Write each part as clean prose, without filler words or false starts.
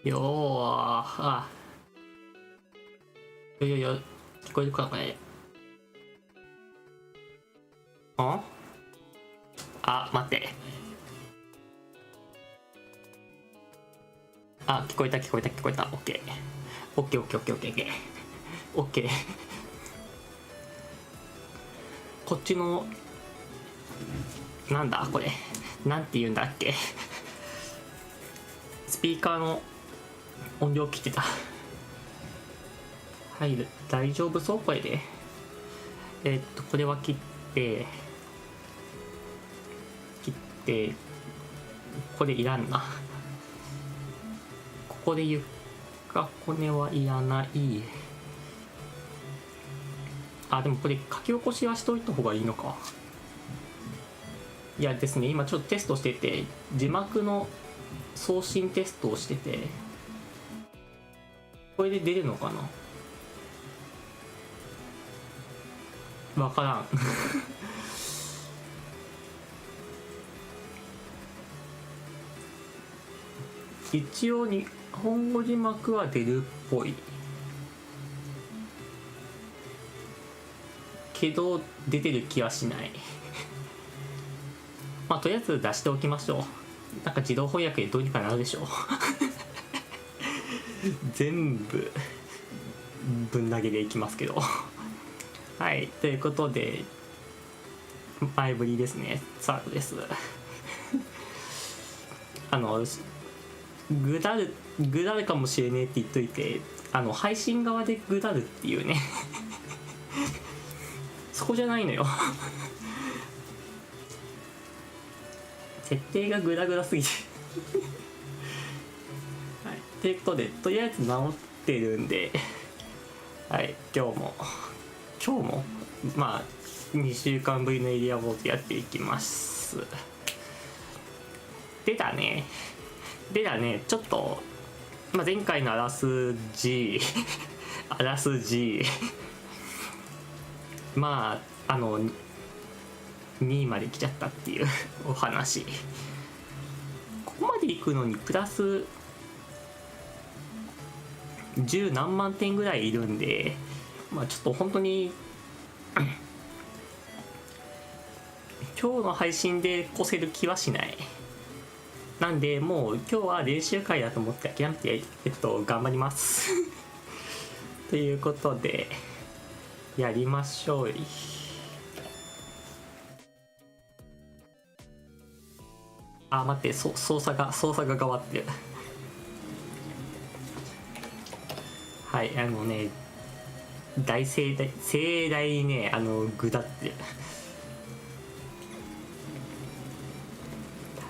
よー、聞こえるかなこれ。待って。聞こえた。オッケー。オッケー。こっちの、なんだこれ。なんて言うんだっけ。スピーカーの音量切ってた。はい、大丈夫そうこれで。これは切って、これいらんな。ここで床骨はいらない。でもこれ書き起こしはしといた方がいいのか。いやですね、今ちょっとテストしてて、字幕の送信テストをしてて、これで出るのかな。わからん。一応日本語字幕は出るっぽいけど出てる気はしない。とりあえず出しておきましょう。なんか自動翻訳でどうにかなるでしょう。全部ぶん投げでいきますけど。はい、ということで前振りですね。サードです。ぐだるかもしれねえって言っといて、配信側でぐだるっていうね。そこじゃないのよ。設定がグダグダすぎて。はい、ということでとりあえず治ってるんで、はい、今日も2週間ぶりのエリアウォーズやっていきます。出たねちょっと、前回のあらすじ2位まで来ちゃったっていうお話。ここまで行くのにプラス10何万点ぐらいいるんで、ちょっと本当に今日の配信で越せる気はしない。なんでもう今日は練習会だと思って諦めて頑張ります。ということでやりましょう。待って、操作が変わってる。はい、盛大ね、具だってる。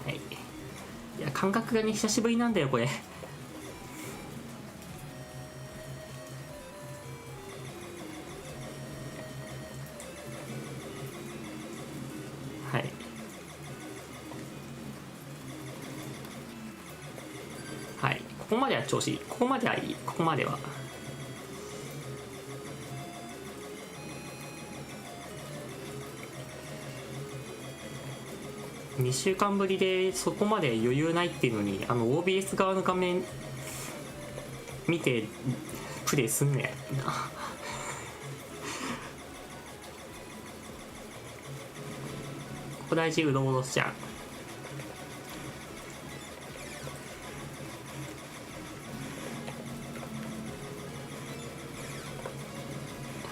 はい、いや感覚がね久しぶりなんだよこれ。はい、ここまでは調子いい。ここまではいい。ここまでは2週間ぶりでそこまで余裕ないっていうのにOBS 側の画面見てプレイすんねやな。ここ大事。うろうろしちゃう。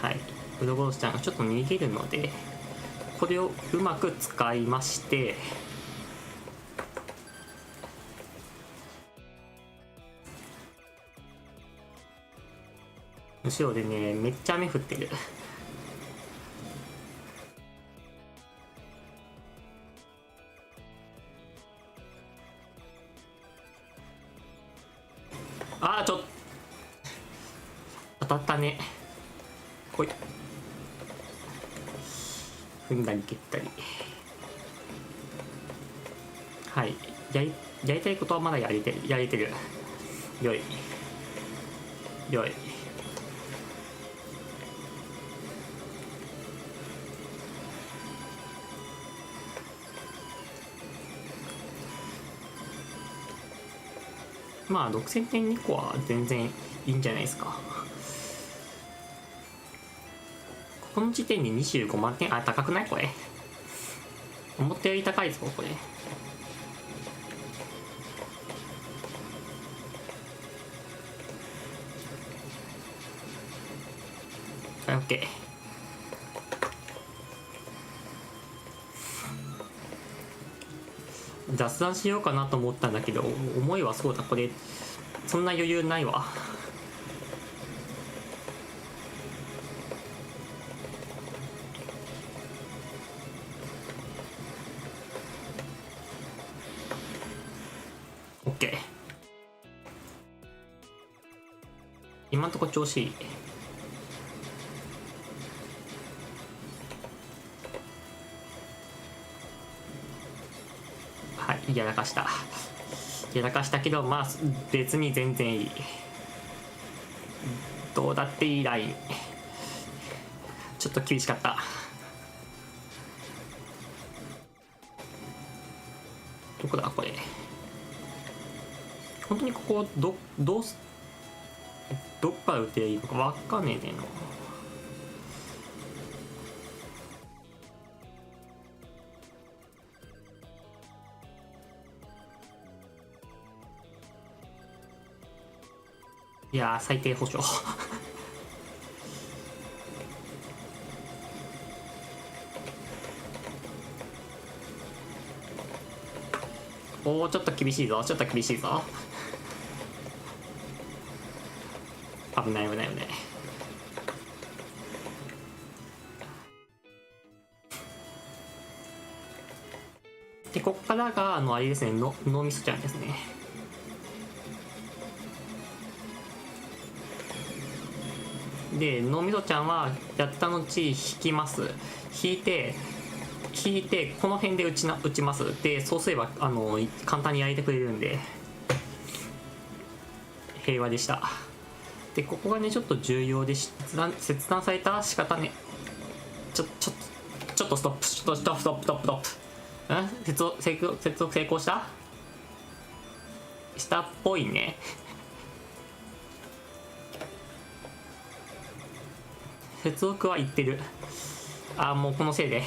はい、うろごろしちゃんがちょっと逃げるのでこれをうまく使いまして、後ろでねめっちゃ雨降ってる。ちょっと当たったね。ほい、踏んだり蹴ったり。はい、やりたいことはまだやれてる。よい。まあ6000.2 個は全然いいんじゃないですか。この時点で25万点。あ、高くないこれ。思ったより高いぞこれ。はい、OK。雑談しようかなと思ったんだけど、思いはそうだ、これそんな余裕ないわ。OK。今んとこ調子いい。はい、やらかけど、まあ別に全然いい。どうだっていいライン。ちょっと厳しかった。どこだこれ。本当にここどっから打てばいいのか分かんねえねんの。いやー最低保証おお、ちょっと厳しいぞ、ちょっと厳しいぞ。危ない危ない危ない。でここからがあれですね、脳みそちゃんですね。で脳みそちゃんはやった後引きます。引いてこの辺で打ちます。でそうすれば簡単に焼いてくれるんで平和でした。でここがねちょっと重要で、切断された仕方ね。ちょっとストップ、ストップ。接続成功したっぽいね。接続はいってる。あ、もうこのせいで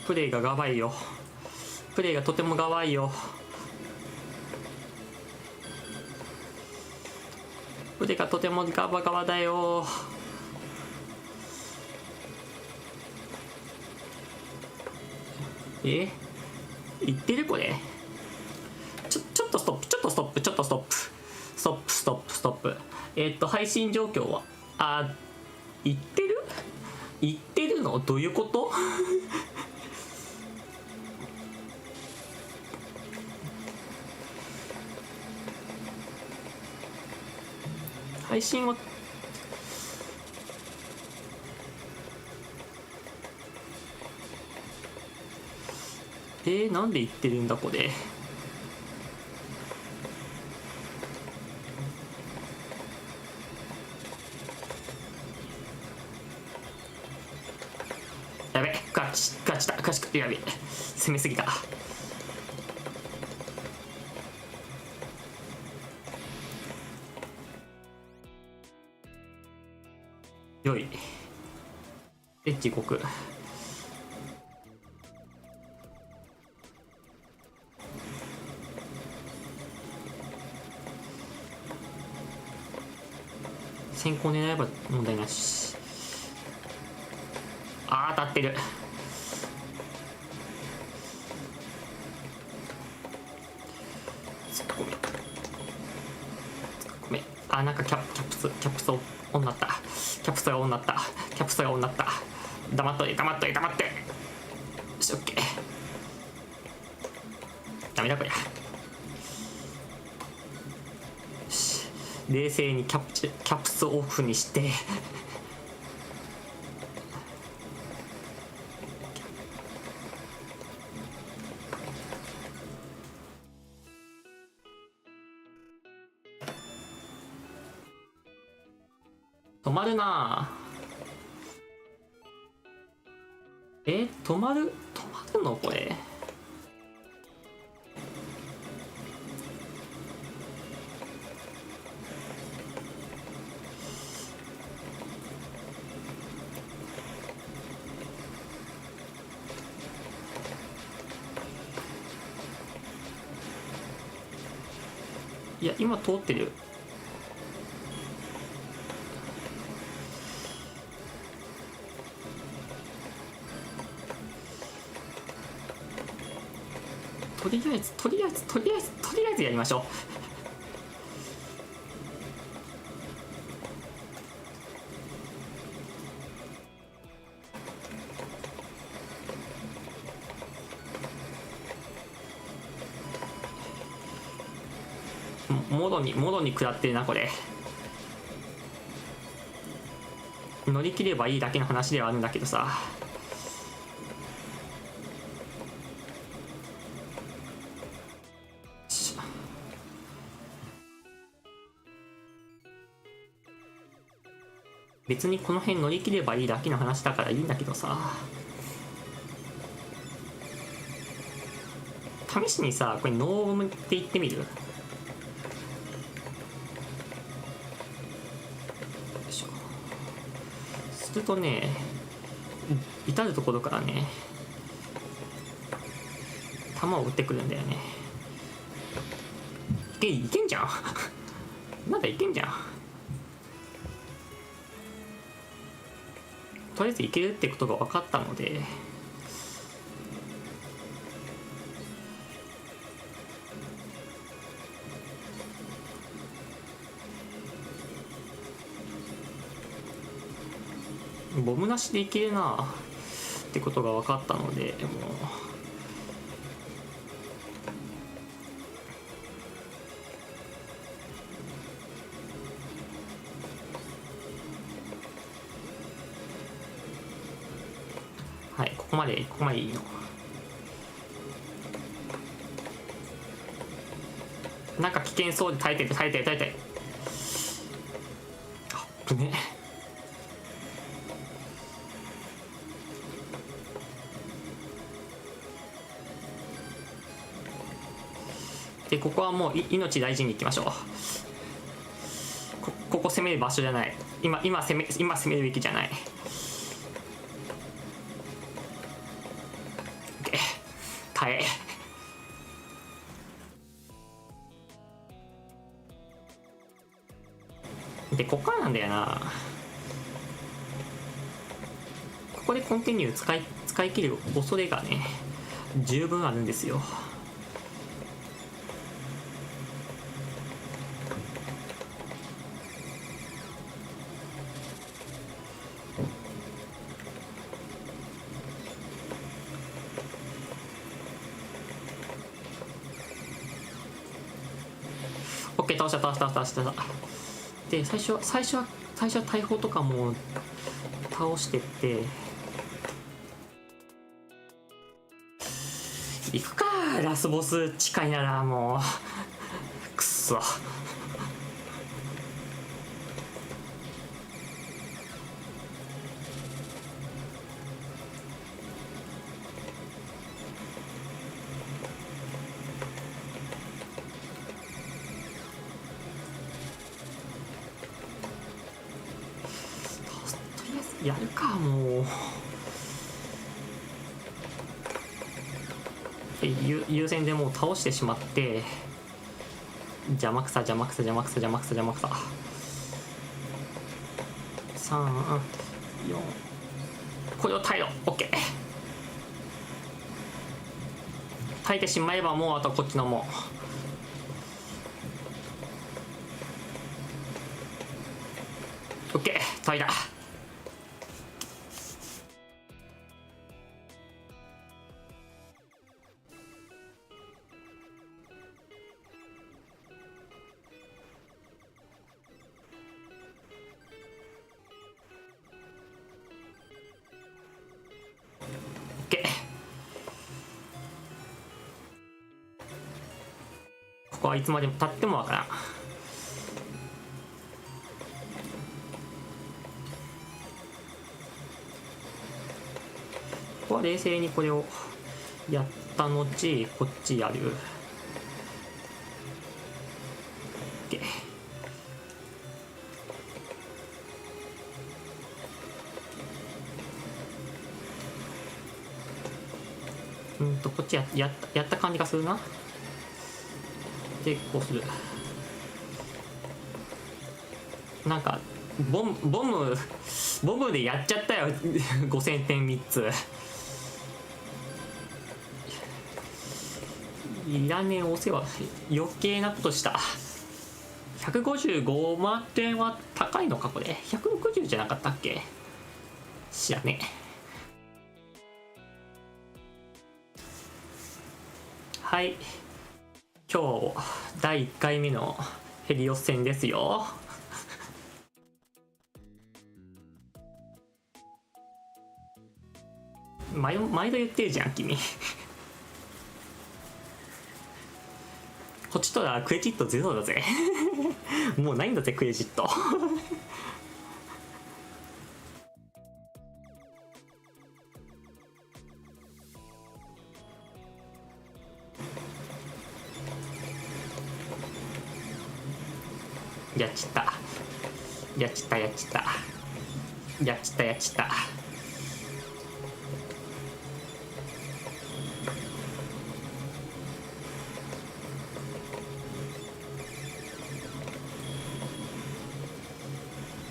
プレイがガバいよ。プレイがとてもガバいよ。プレイがとてもガバガバだよ。いってるこれ。ちょっとストップ。配信状況は言ってるのどういうこと配信はなんで言ってるんだこれ。やべ、ガチやべ、攻めすぎた。よいエッジ動く。先行狙えば問題なし。当たってる。ごめん。なんかキャプスオンなった。キャプスがオンなった。黙っといて。よし、オッケー。ダメだこりゃ。冷静にキャプスオフにして止まるな。止まるのこれ。いや今通ってる。とりあえずやりましょう。もろに食らってるなこれ。乗り切ればいいだけの話ではあるんだけどさ。別にこの辺乗り切ればいいだけの話だからいいんだけどさ。試しにさこれノーゴムって言ってみる。よいしょ。するとね、至る所からね弾を撃ってくるんだよね。いけんじゃんなんだいけんじゃん。とりあえずいけるってことが分かったので、ボムなしでいけるなってことが分かったので、もうはい、ここまでいいの。なんか危険そうで耐えてあっぶね。でここはもう命大事にいきましょう。ここ攻める場所じゃない。今攻めるべきじゃない。耐え。でこっからなんだよな。ここでコンティニュー使い切る恐れがね十分あるんですよ。オッケー、倒した。で最初は大砲とかも倒してって行くか。ラスボス近いならもうくっそ。やるかもう。優先でもう倒してしまって邪魔くさ3、4、これを耐えろ。 OK。 耐えてしまえばもうあとこっちのもう OK。 耐えた。ここはいつまでも経ってもわからん。ここは冷静にこれをやった後こっちやる。 OK。 こっちやった感じがするな。でこうする。なんかボムでやっちゃったよ5000点3つ。いらねえお世話、余計なことした。155万点は高いのかこれ。160じゃなかったっけ。知らねえ。はい、今日第1回目のヘリオス戦ですよ。毎度言ってるじゃん君こっちとらクレジットゼロだぜもうないんだぜクレジットやっちったやっちったやっちったやっちったやっちった。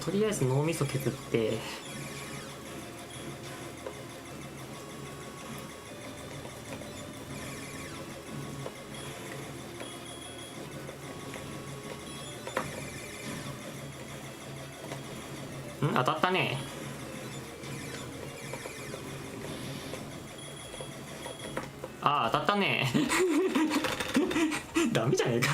とりあえず脳みそ削って、当たったね。ああ当たったねダメじゃねえか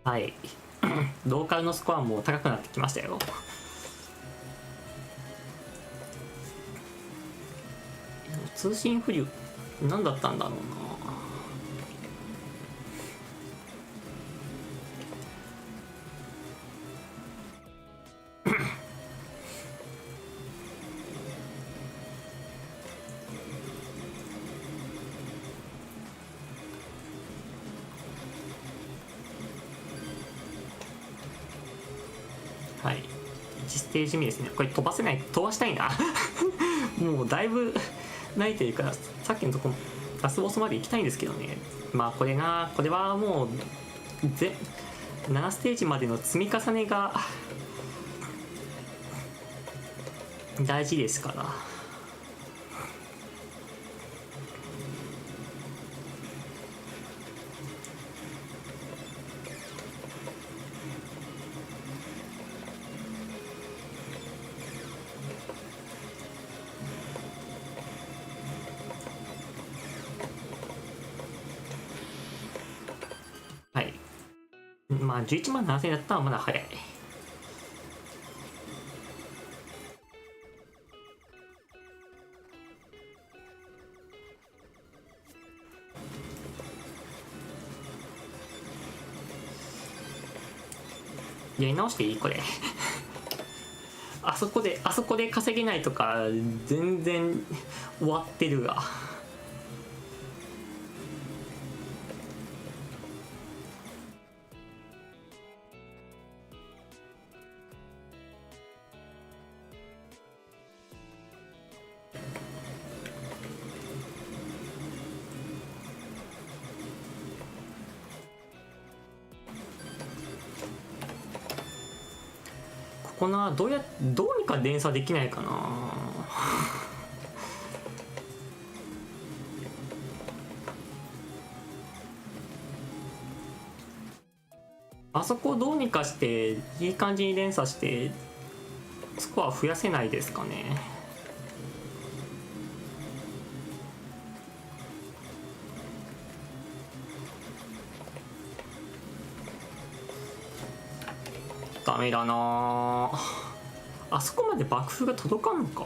はいローカルのスコアも高くなってきましたよ。通信不良何だったんだろうな。はい、1ステージ目ですね。これ飛ばしたいなもうだいぶ慣れてるからさっきのとこラスボスまで行きたいんですけどね。まあこれはもう7ステージまでの積み重ねが大事ですから。はい、まあ11万7000円だったらまだ早い。やり直していいこれあそこで稼げないとか全然終わってるが。ここどうにか連鎖できないかなあそこどうにかしていい感じに連鎖してスコア増やせないですかね。ダメだなあそこまで爆風が届かんのか。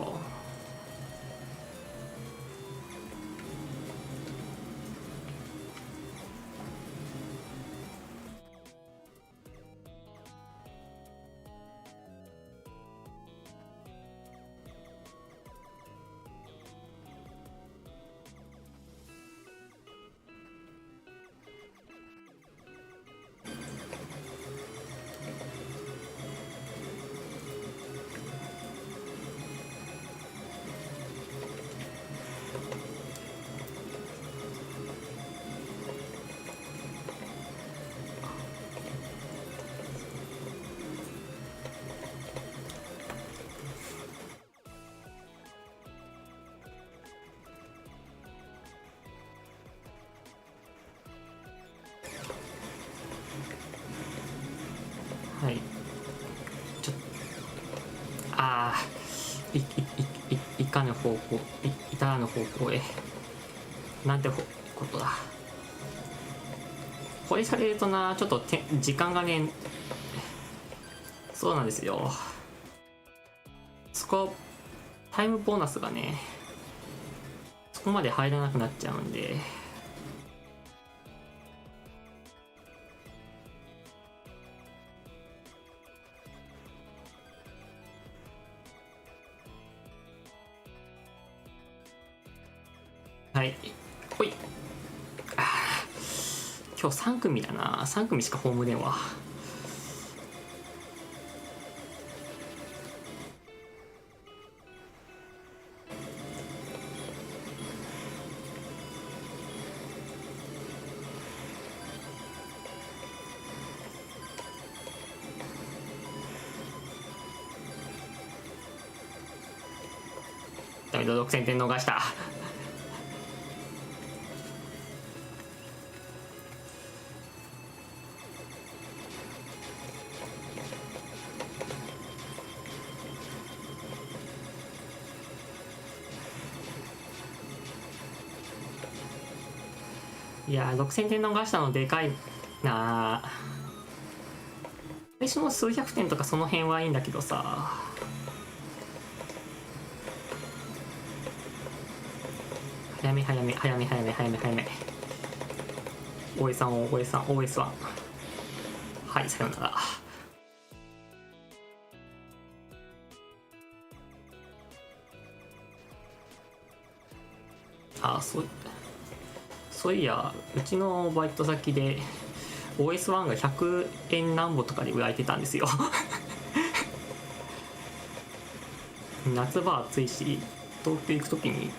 はい。ちょっとああ、いかぬ方向、至らぬ方向へ。なんてことだ。これされるとな、ちょっと時間がね、そうなんですよ。そこ、タイムボーナスがね、そこまで入らなくなっちゃうんで。はい。ほい。今日3組だな。3組しかホーム電話。ダメだ、6000点逃した。いやー、6000点逃したのでかいな。最初の数百点とかその辺はいいんだけどさ。早め早め早め早め早め早め。OS1 OS1 OS1。はい、さよなら。あ、そういや、うちのバイト先で OS1 が100円なんぼとかで売られてたんですよ。夏場暑いし、東京行く時に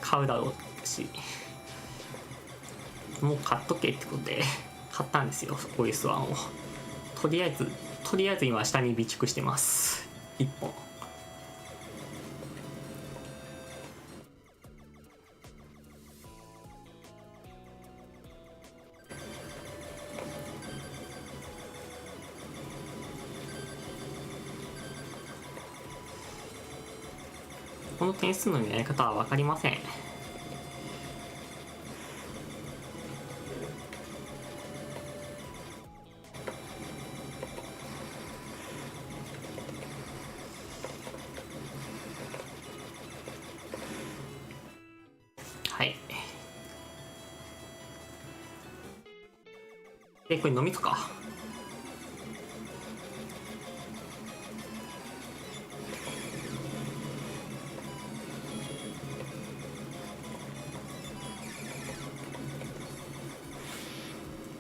買うだろうし、もう買っとけってことで買ったんですよ、 OS1 を。とりあえず今下に備蓄してます、1本。この点数のやり方は分かりません。はい。で、これ飲みとか。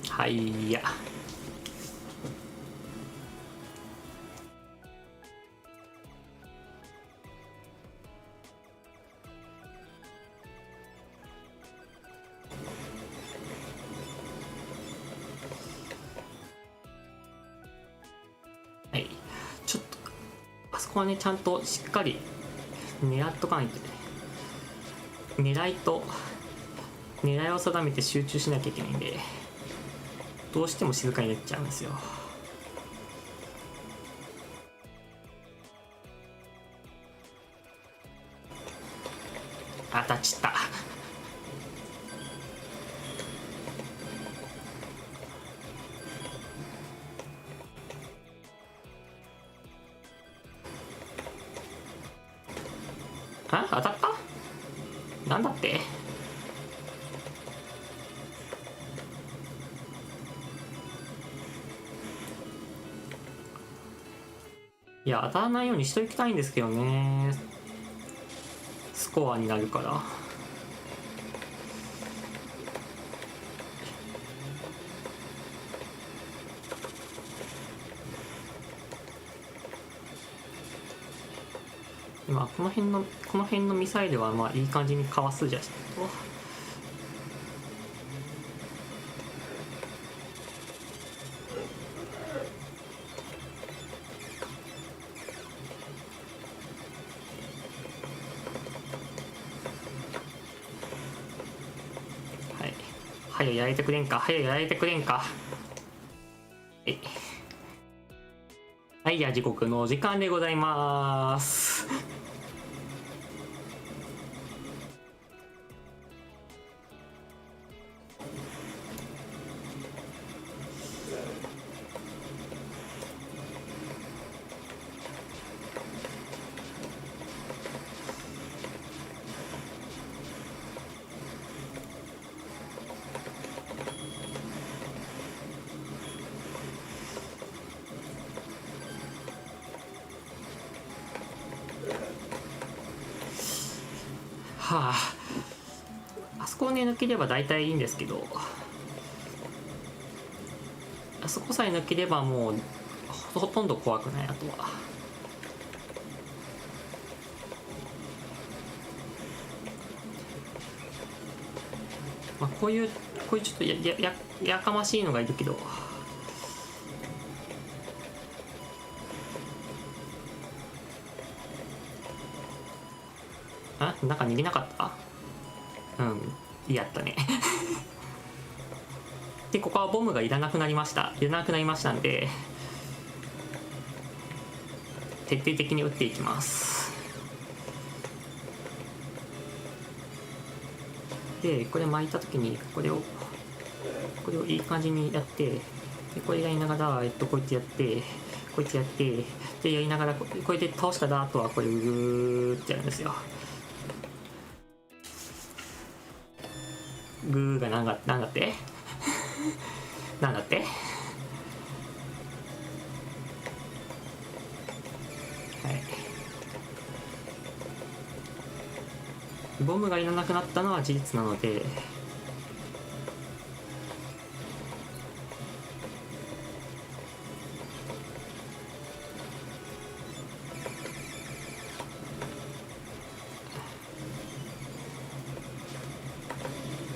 はいや。はい。ちょっと、あそこはね、ちゃんとしっかり狙っとかないとね。狙いを定めて集中しなきゃいけないんで、どうしても静かになっちゃうんですよ。あ、当たっちった。あ、当たった？なんだって？いや、当たらないようにしときたいんですけどね。スコアになるから。今この辺のミサイルはまあいい感じにかわすじゃんと。はい。早やられてくれんか。早やられてくれんか。え。はい、じゃあ時刻のお時間でございます。はあそこをね抜ければ大体いいんですけど、あそこさえ抜ければもうほとんど怖くない。あとはまあこういうちょっとやかましいのがいるけど、なんか逃げなかった？やったね。でここはボムがいらなくなりました。んで徹底的に撃っていきます。でこれ巻いた時にこれをいい感じにやって、でこれやりながらこうやってやって、こうやってやって、でやりながらこうやって倒したら、あとはこれグーってやるんですよ。グーがなんだってなんだってはい、ボムがいらなくなったのは事実なので、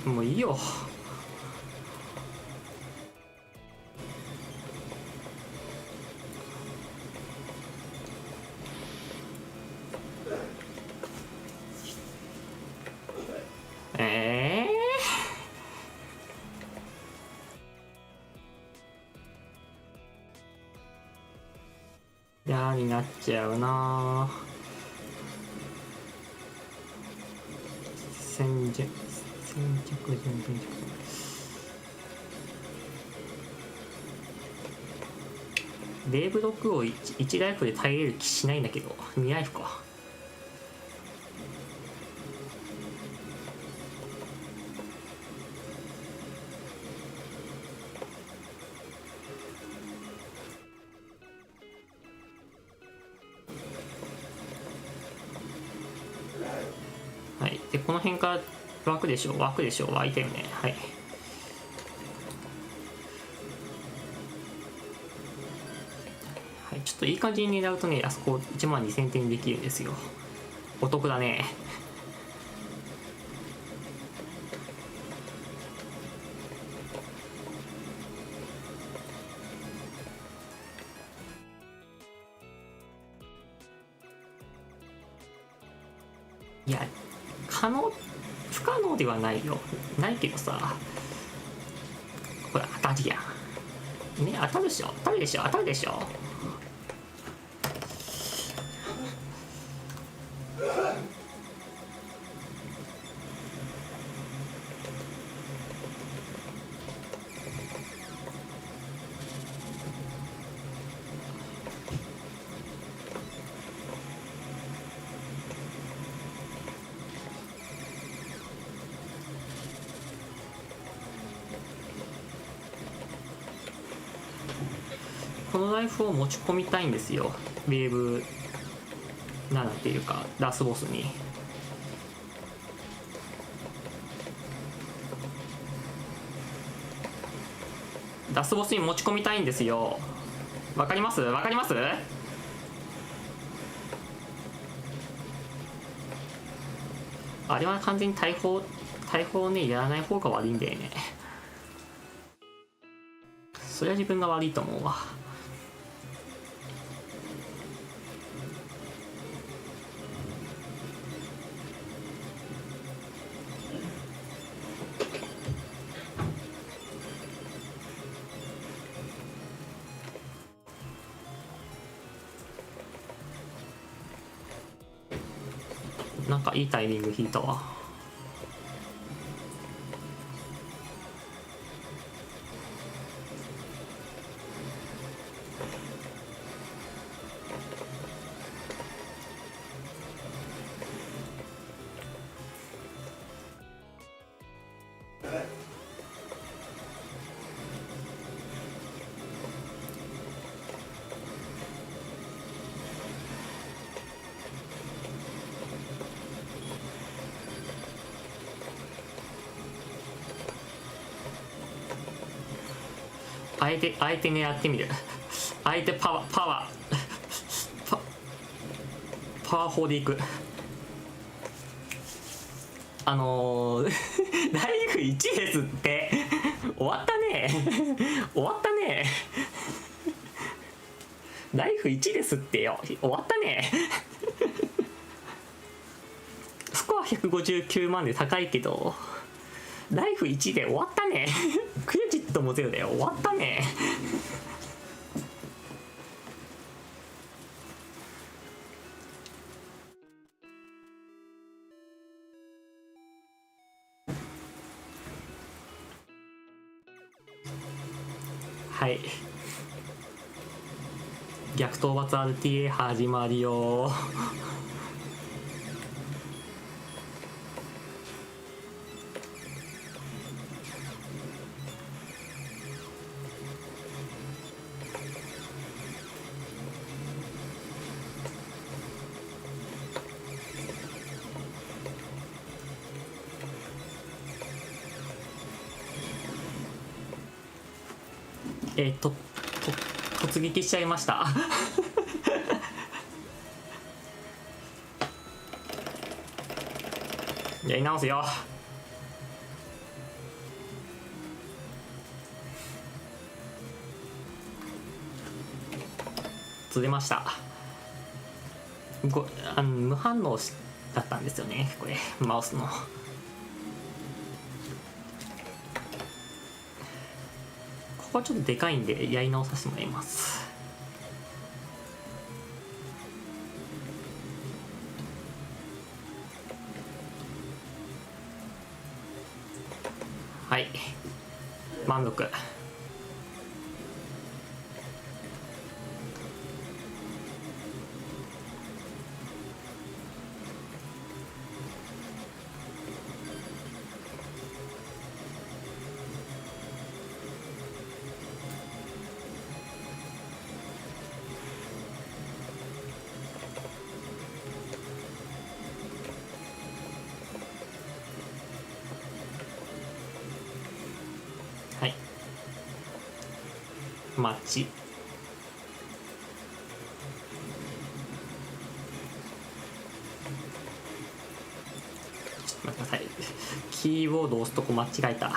もういいよ。嫌になっちゃうな。先着順分着。レーブロックを 1ライフで耐えれる気しないんだけど、2ライフか。はい、でこの辺から湧くでしょ、湧いたよね。はい、はい、ちょっといい感じに狙うとね、あそこ12000点できるんですよ。お得だね。いや不可能ではないよ。ないけどさ、これ当たりやんね。当たるでしょ。このライフを持ち込みたいんですよ、ウェーブ7っていうかラスボスに。ラスボスに持ち込みたいんですよ。わかります？あれは完全に大砲ね、やらない方が悪いんだよね。それは自分が悪いと思うわ。なんかいいタイミング引いたわ。相手狙ってみる。相手パワー砲でいく。ライフ1ですって。終わったね。終わったね。ライフ1ですってよ。終わったね。スコア159万で高いけどライフ1で終わったね。クレジットもゼロだよ。終わったね。はい、逆討伐 RTA 始まるよ。突撃しちゃいました。やり直すよ。釣れました。無反応だったんですよね、これマウスの。ここはちょっとでかいんでやり直させてもらいます。はい、満足。はい、マッチ。ちょっと待ってください。キーボードを押すとこ間違えた。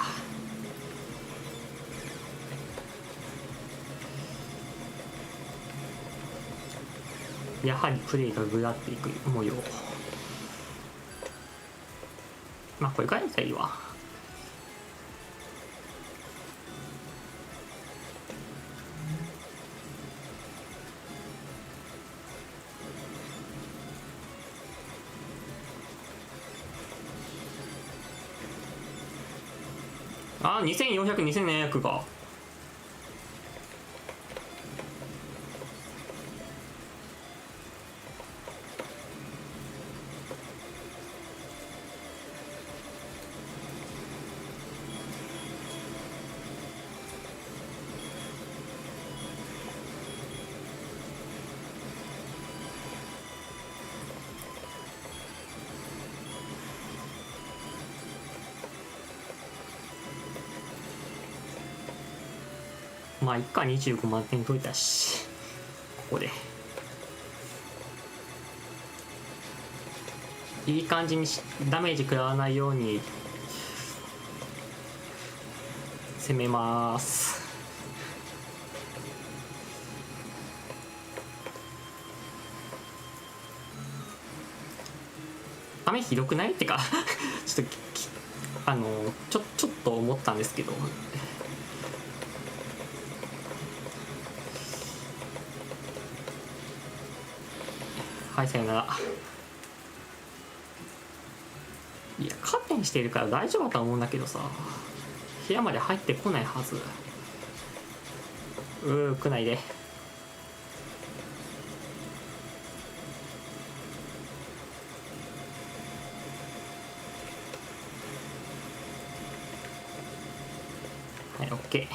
やはりプレイがぐらっていく模様。まあこれぐらいだったらいいわ。あ、2400、2700か。まあいっか、25万点取れたし、ここでいい感じにダメージ食らわないように攻めます。雨ひどくないってかちょっとちょっと思ったんですけど、はい、さよなら。にしているから大丈夫だとは思うんだけどさ、部屋まで入ってこないはず。来ないで。はい、OK。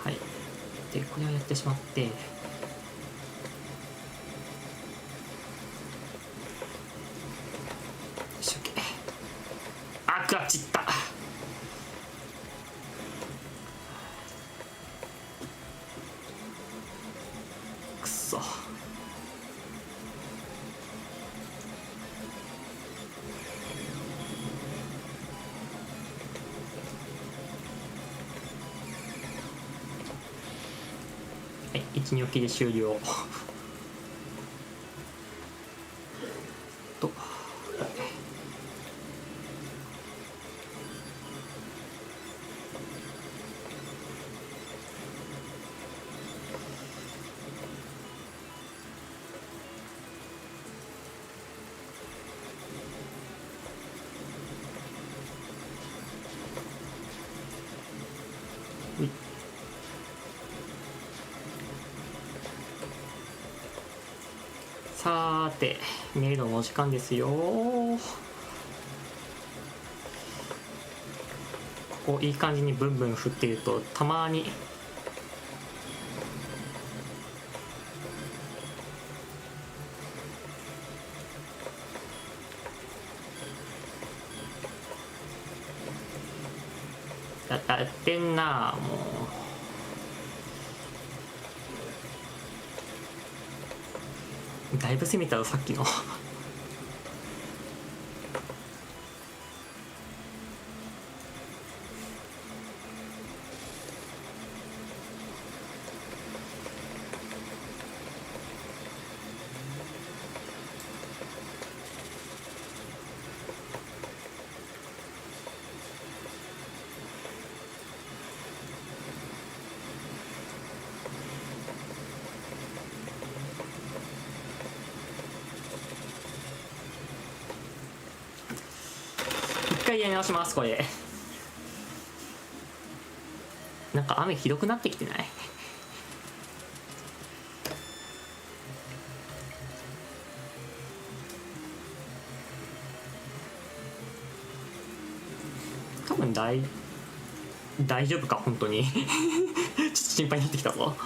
はい、でこれをやってしまって、あ、ガチった。くそ。はい、1ニョキで終了と。さーて、迷路のお時間ですよ。ここいい感じにブンブン振ってるとたまにやってんな。もうだいぶ攻めたよさっきの一回やり直します。これなんか雨ひどくなってきてない？多分大丈夫か本当にちょっと心配になってきたぞ。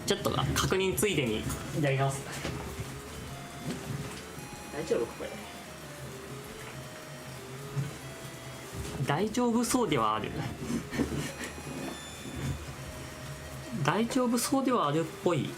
ちょっと確認ついでにやり直す。大丈夫これ。大丈夫そうではある大丈夫そうではあるっぽいよ。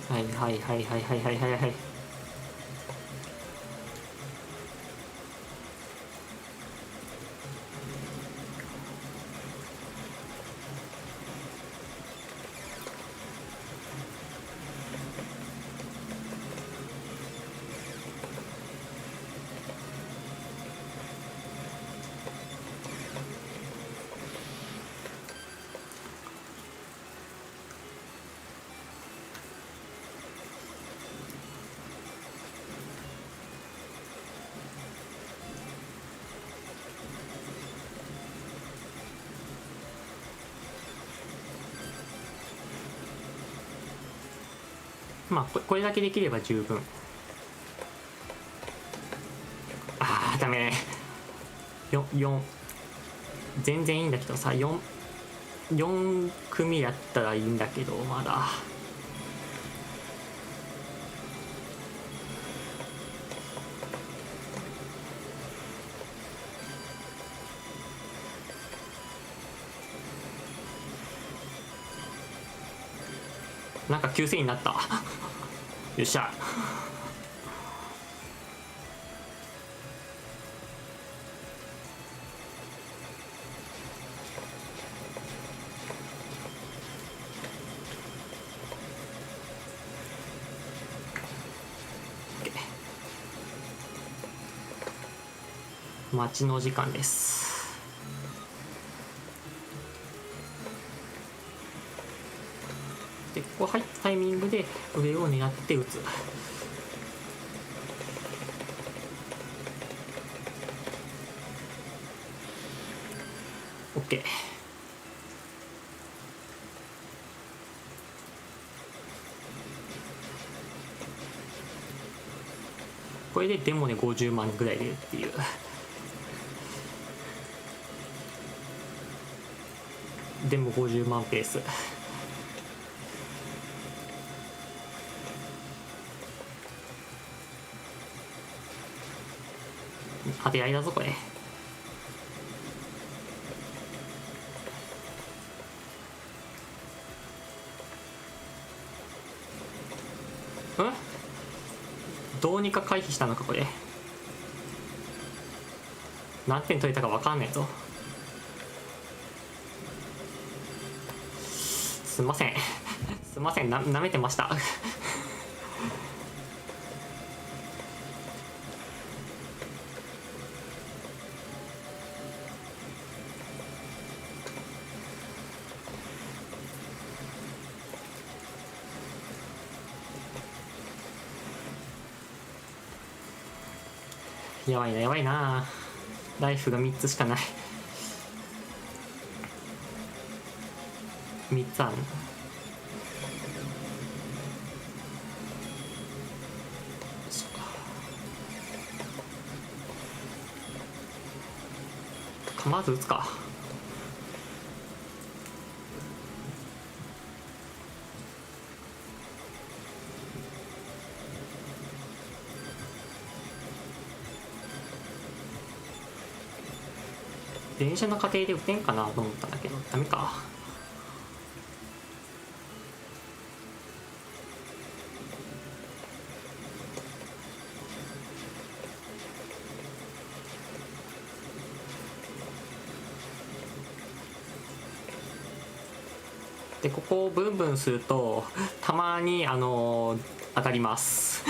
はいはいはいはいはいはいはいはい。まあこれだけできれば十分。あーダメ。4全然いいんだけどさ、4組やったらいいんだけど、まだなんか9000になった。よっしゃ。待ちの時間です。でここ入ったタイミングで上を狙って打つ。OK。これでデモで50万ぐらい出るっていう。でも50万ペース。当て合いだぞこれ。どうにか回避したのかこれ。何点取れたか分かんないぞ。すんませんすんません、なめてましたやばいなやばいな。ライフが3つしかない。3つある。まず打つか。電車の過程で打てんかなと思ったんだけどダメか。でここをブンブンするとたまに当たります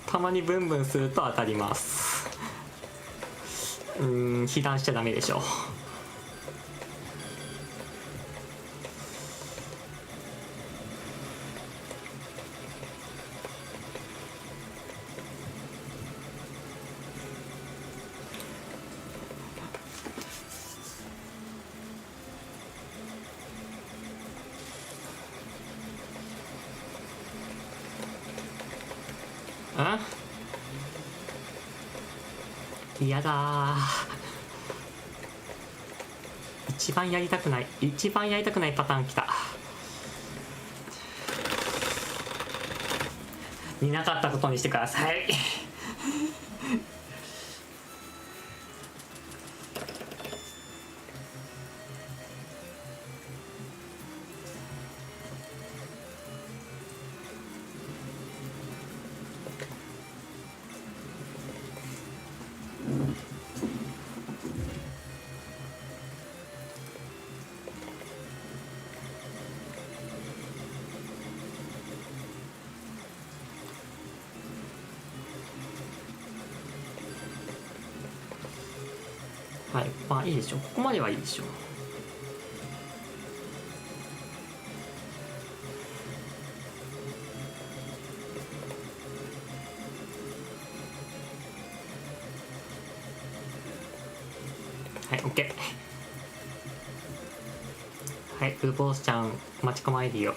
たまにブンブンすると当たります。被弾しちゃダメでしょ。嫌だ。一番やりたくないパターンきた。見なかったことにしてくださいはい、まあいいでしょう。ここまではいいでしょう。はい、OK。はい、ウーボースちゃん待ち構えるよ。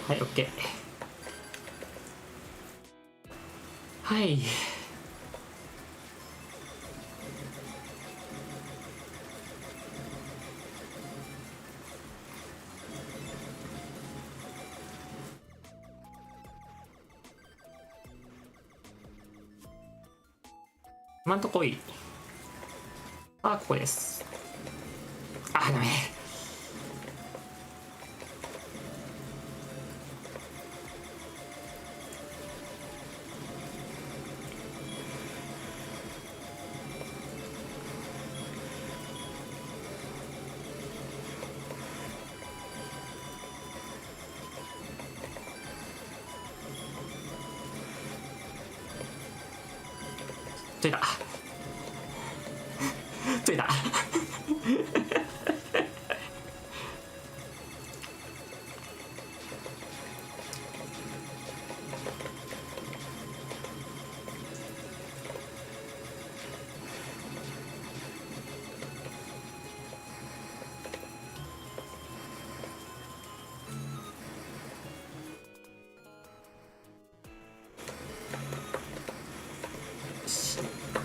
はい、OK。はい。今んとこいい。あ、ここです。あ、ダメ。ついた。ついた。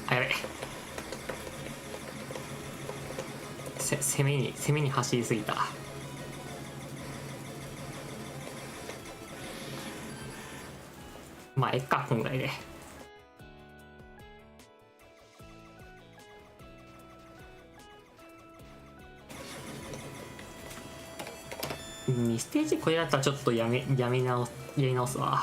あ、やべ。攻めに走りすぎた。まあえっか、こんぐらいで。2ステージこれだったらちょっとやり直すわ。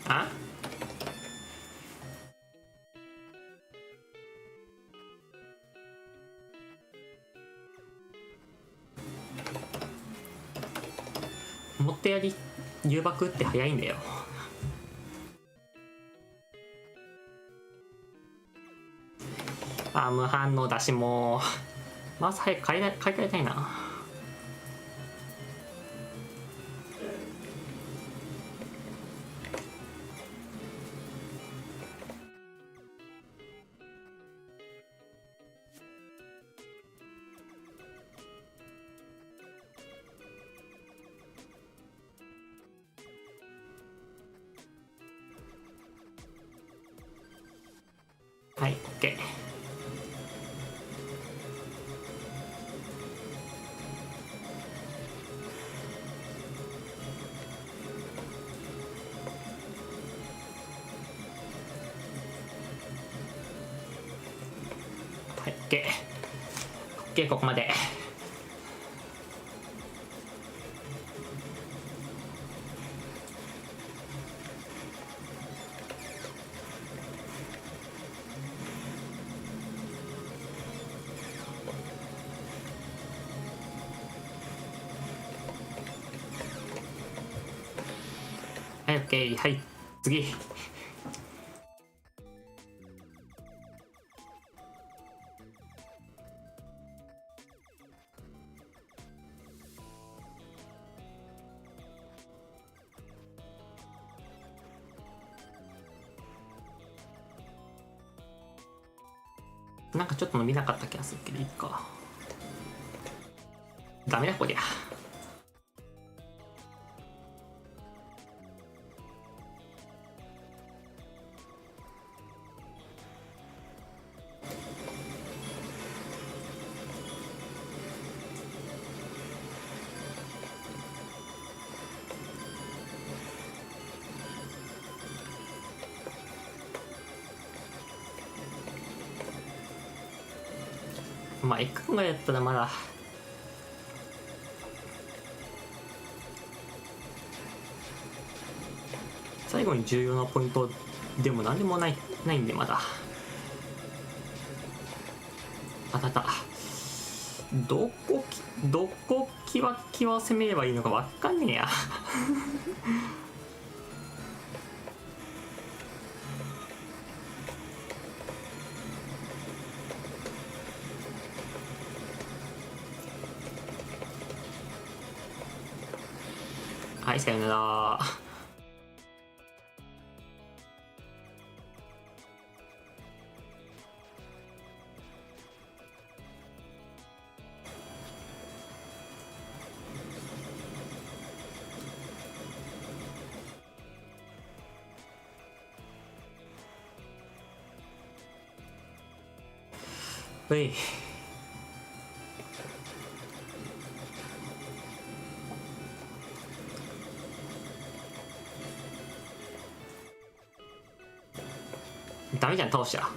あ、思ったより誘爆って早いんだよ。あ、無反応だし、もうまず早く買い替えたいな。はい、OK。はい、OK。ここまで。はい、OK。はい、次。なんかちょっと伸びなかった気がするけどいいか。ダメだこりゃ。まあエクがやったらまだ最後に重要なポイントでも何でもないんで、まだあたたどこキワを攻めればいいのか分かんねえやはい、さよなら。うい。ダメじゃん、倒しちゃ。こ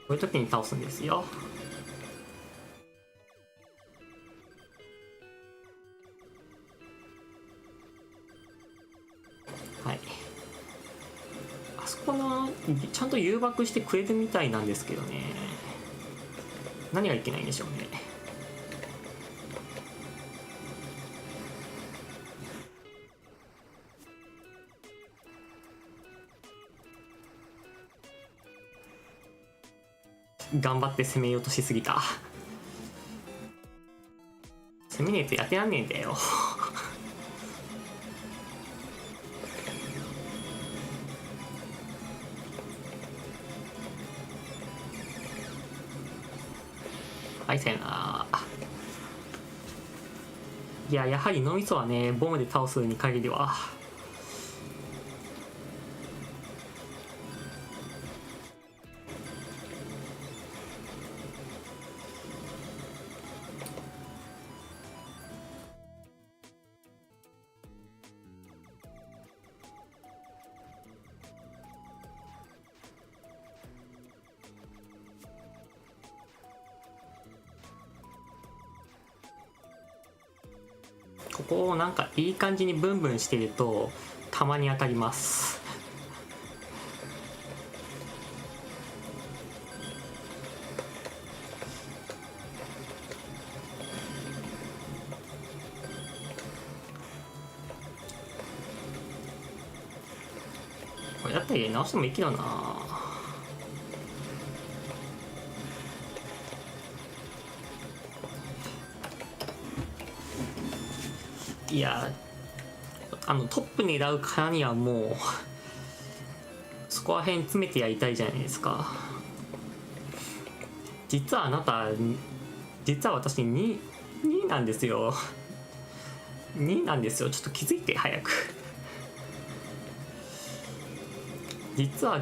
ういう時に倒すんですよ。はい。あそこのちゃんと誘爆してくれるみたいなんですけどね。何がいけないんでしょうね。頑張って攻めようとしすぎた。攻めねえとやってらんねえんだよはい、さよなら。いや、やはり脳みそはね、ボムで倒すに限りはここをなんかいい感じにブンブンしてるとたまに当たります。これだったら直してもいいけどな。いや、トップ狙うからにはもうそこら辺詰めてやりたいじゃないですか。実は実は私2位なんですよ。2位なんですよ。ちょっと気づいて早く。実は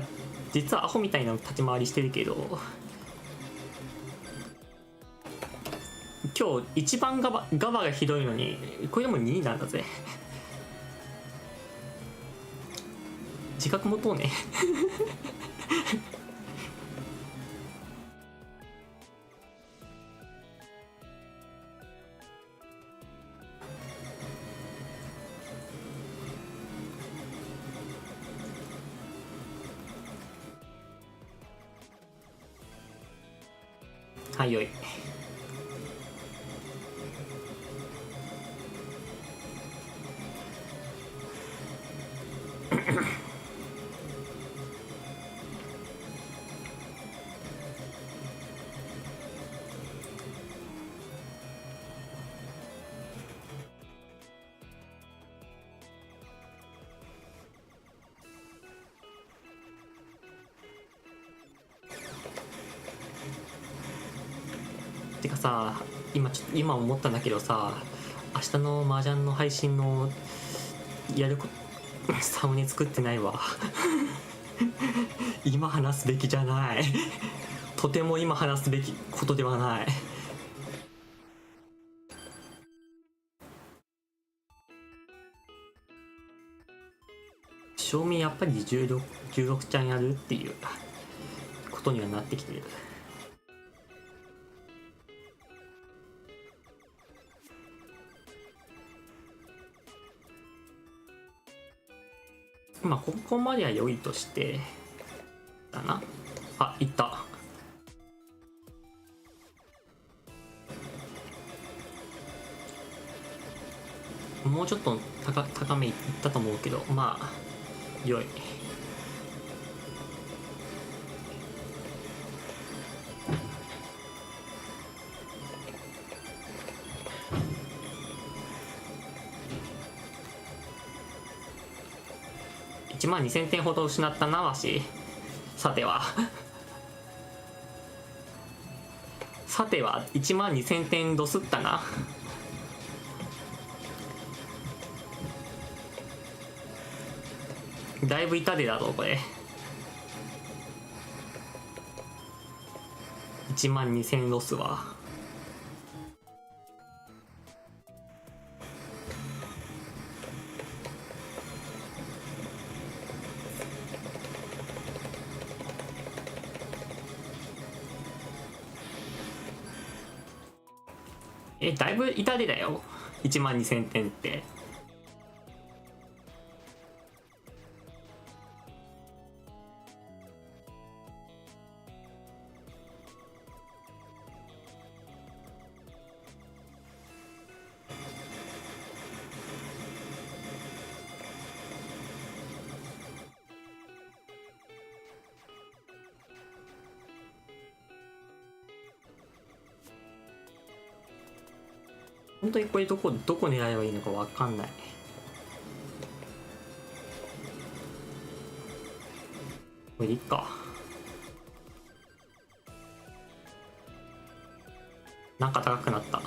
アホみたいな立ち回りしてるけど、今日一番ガバがひどいのにこれでも2位なんだぜ。自覚持とうねはいよい。てかさ、今思ったんだけどさ、明日の麻雀の配信のやることサムネ作ってないわ今話すべきじゃないとても今話すべきことではない。賞味やっぱり16ちゃんやるっていうこことにはなってきてる。まあここまでは良いとしてだな。あ、いった。もうちょっと高めいったと思うけど、まあ良い。1万2000点ほど失ったなわし。さてはさては1万2000点どすったな。だいぶ痛手だぞこれ。1万2000ロスは。だいぶ痛手だよ1万2000点って。本当にこれどこ狙えばいいのか分かんない。これでいっか。なんか高くなった。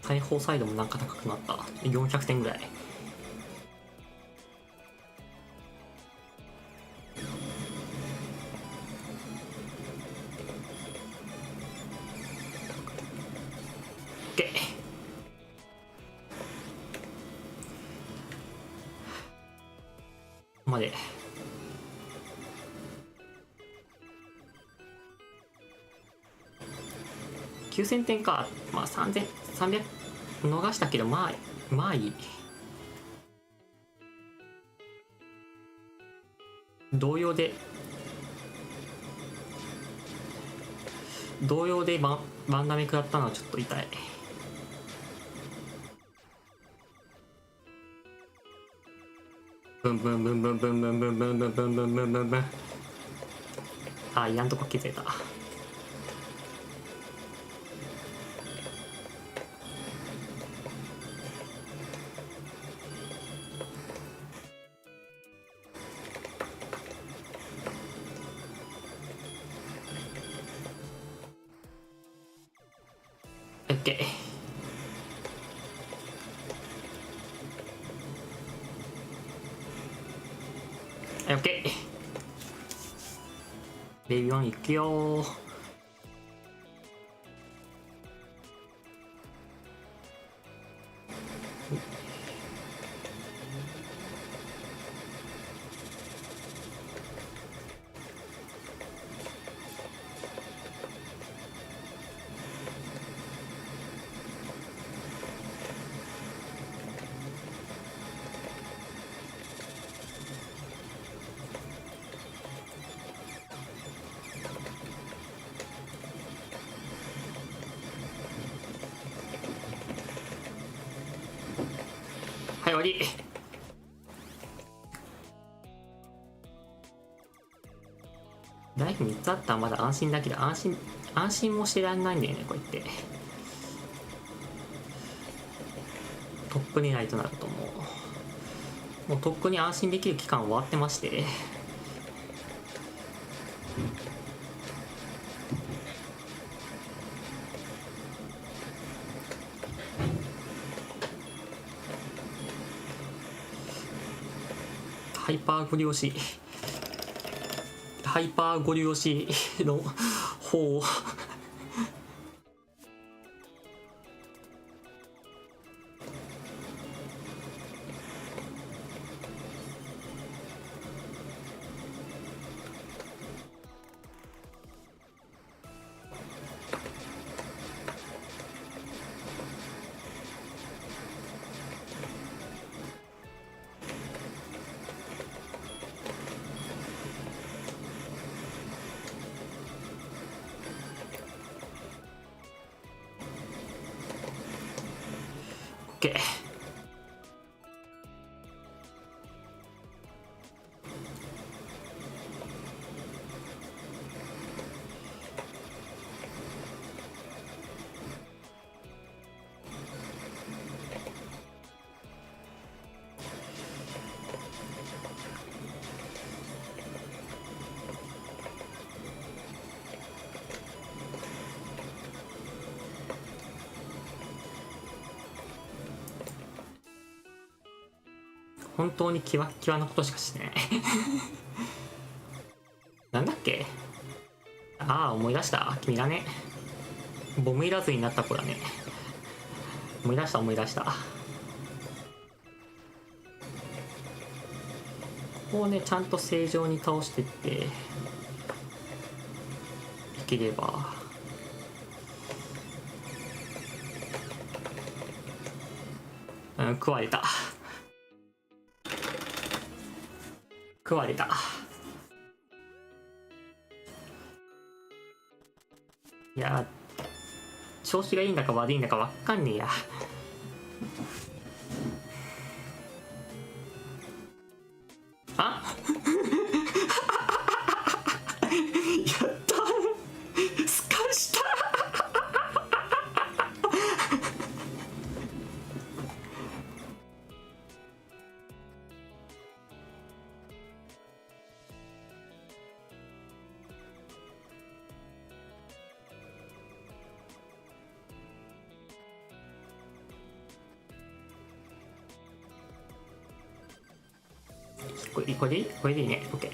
大砲サイドもなんか高くなった。400点ぐらい。OK。ここまで。9000点か。まあ3300逃したけど、まあいい。同様でバンダメ食らったのはちょっと痛い。ブンブンブンブンブンブンブンブンブンブンブンブンブンブン。あ、いらんとこ削れた。OK。OK。ベイビー1行くよー。はい、終わり。ライフ3つあったらまだ安心だけど、安心もしてらんないんだよね、こうやって。トップ狙いとなるともうとっくに安心できる期間終わってまして。ハイパーゴリ押しハイパーゴリ押しの方OK。本当にキワッキワのことしかしてないなんだっけ。ああ、思い出した。君だね。ボムいらずになった子だね。思い出した思い出した。ここをねちゃんと正常に倒してっていければ。食われた食われた。いや調子がいいんだか悪いんだか分かんねえや。あやったスカした。これでいいね。 OK。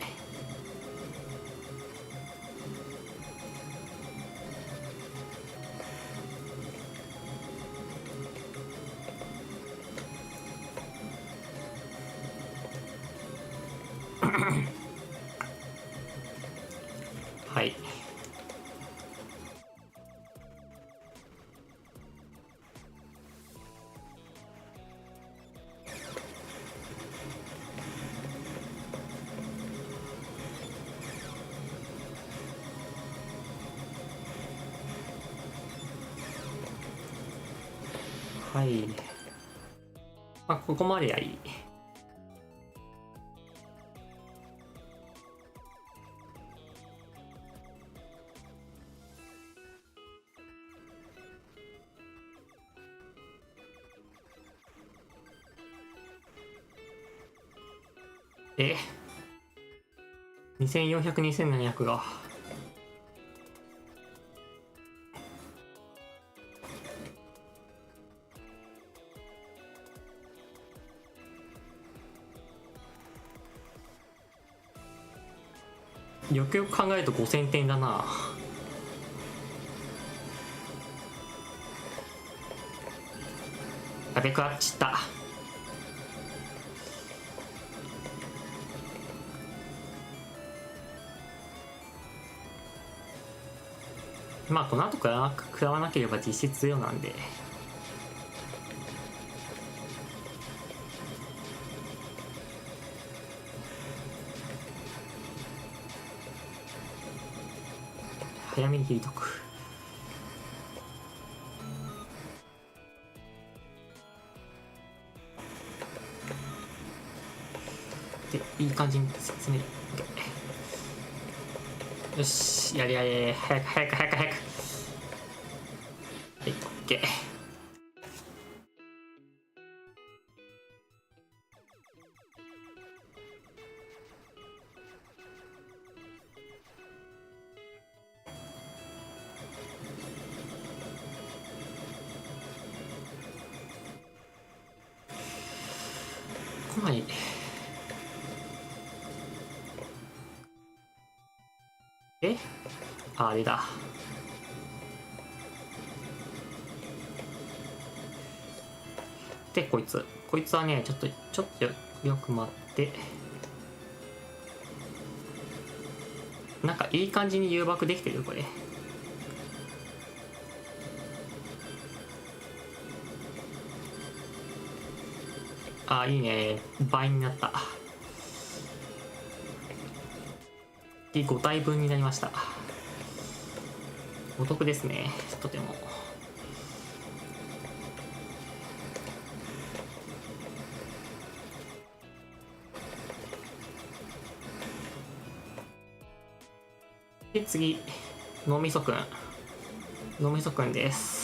はいはい。まあここまでやいい。2400、2700が。よくよく考えると5000点だな。あべくあっちった。まあこの後食らわなければ実質強なんで。早めに引いとく。でいい感じに進める。よし、やれやれ、早く。はい、OK。来ない。あれだ。でこいつはね、ちょっとよく待って、なんかいい感じに誘爆できてるこれ。あ、いいね、倍になった。で5体分になりました。お得ですね、とても。で次、脳みそくんです。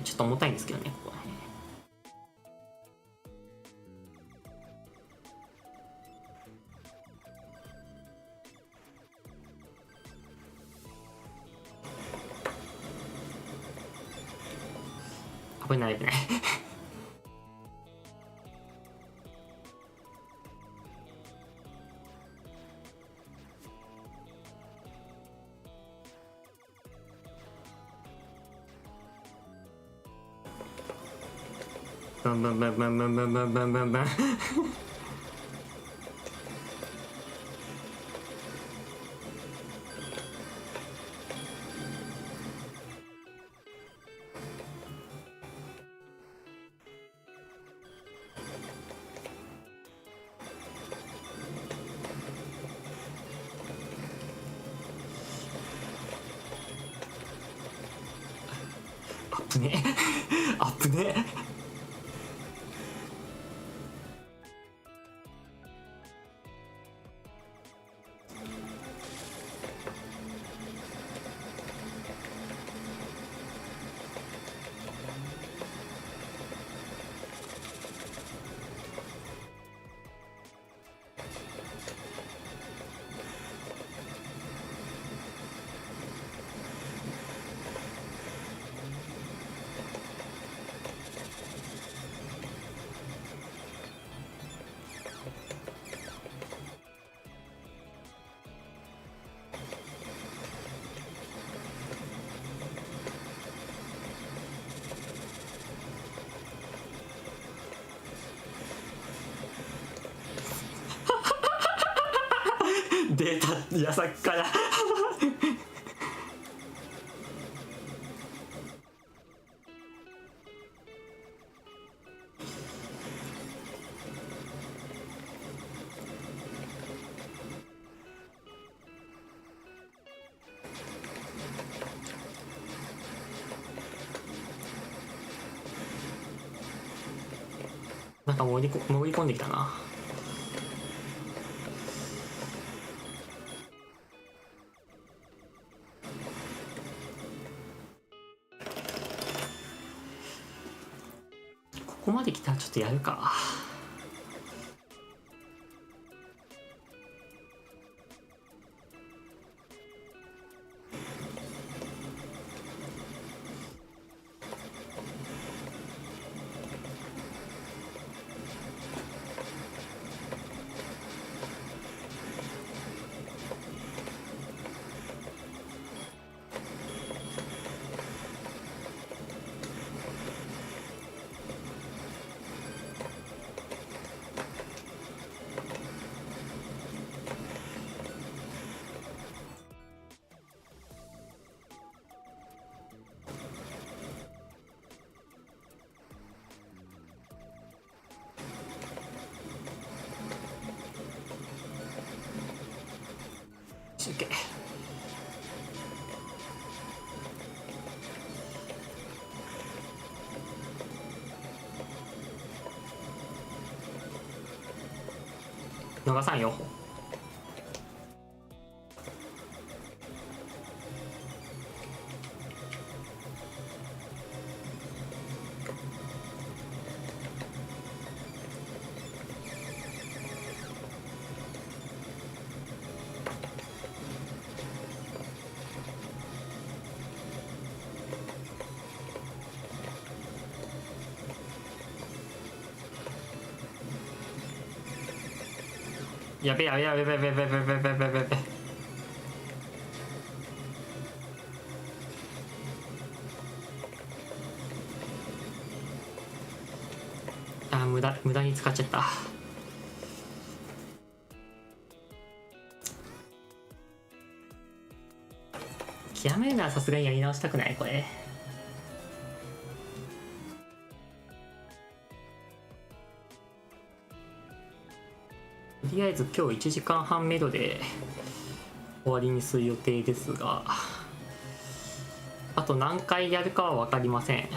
ちょっと重たいんですけどね、ここはね。危ない危ないブンブンブンブンブンブンブンブンブンブンあっぶねあっぶね。出た、矢先からなんか潜り込んできたな。ここまで来たらちょっとやるか。OK。逃さんよ。やべやべやべやべやべやべやべやべやべやべやべ。あ、無駄に使っちゃった。極めるならさすがにやり直したくないこれ。とりあえず今日1時間半めどで終わりにする予定ですが、あと何回やるかは分かりません。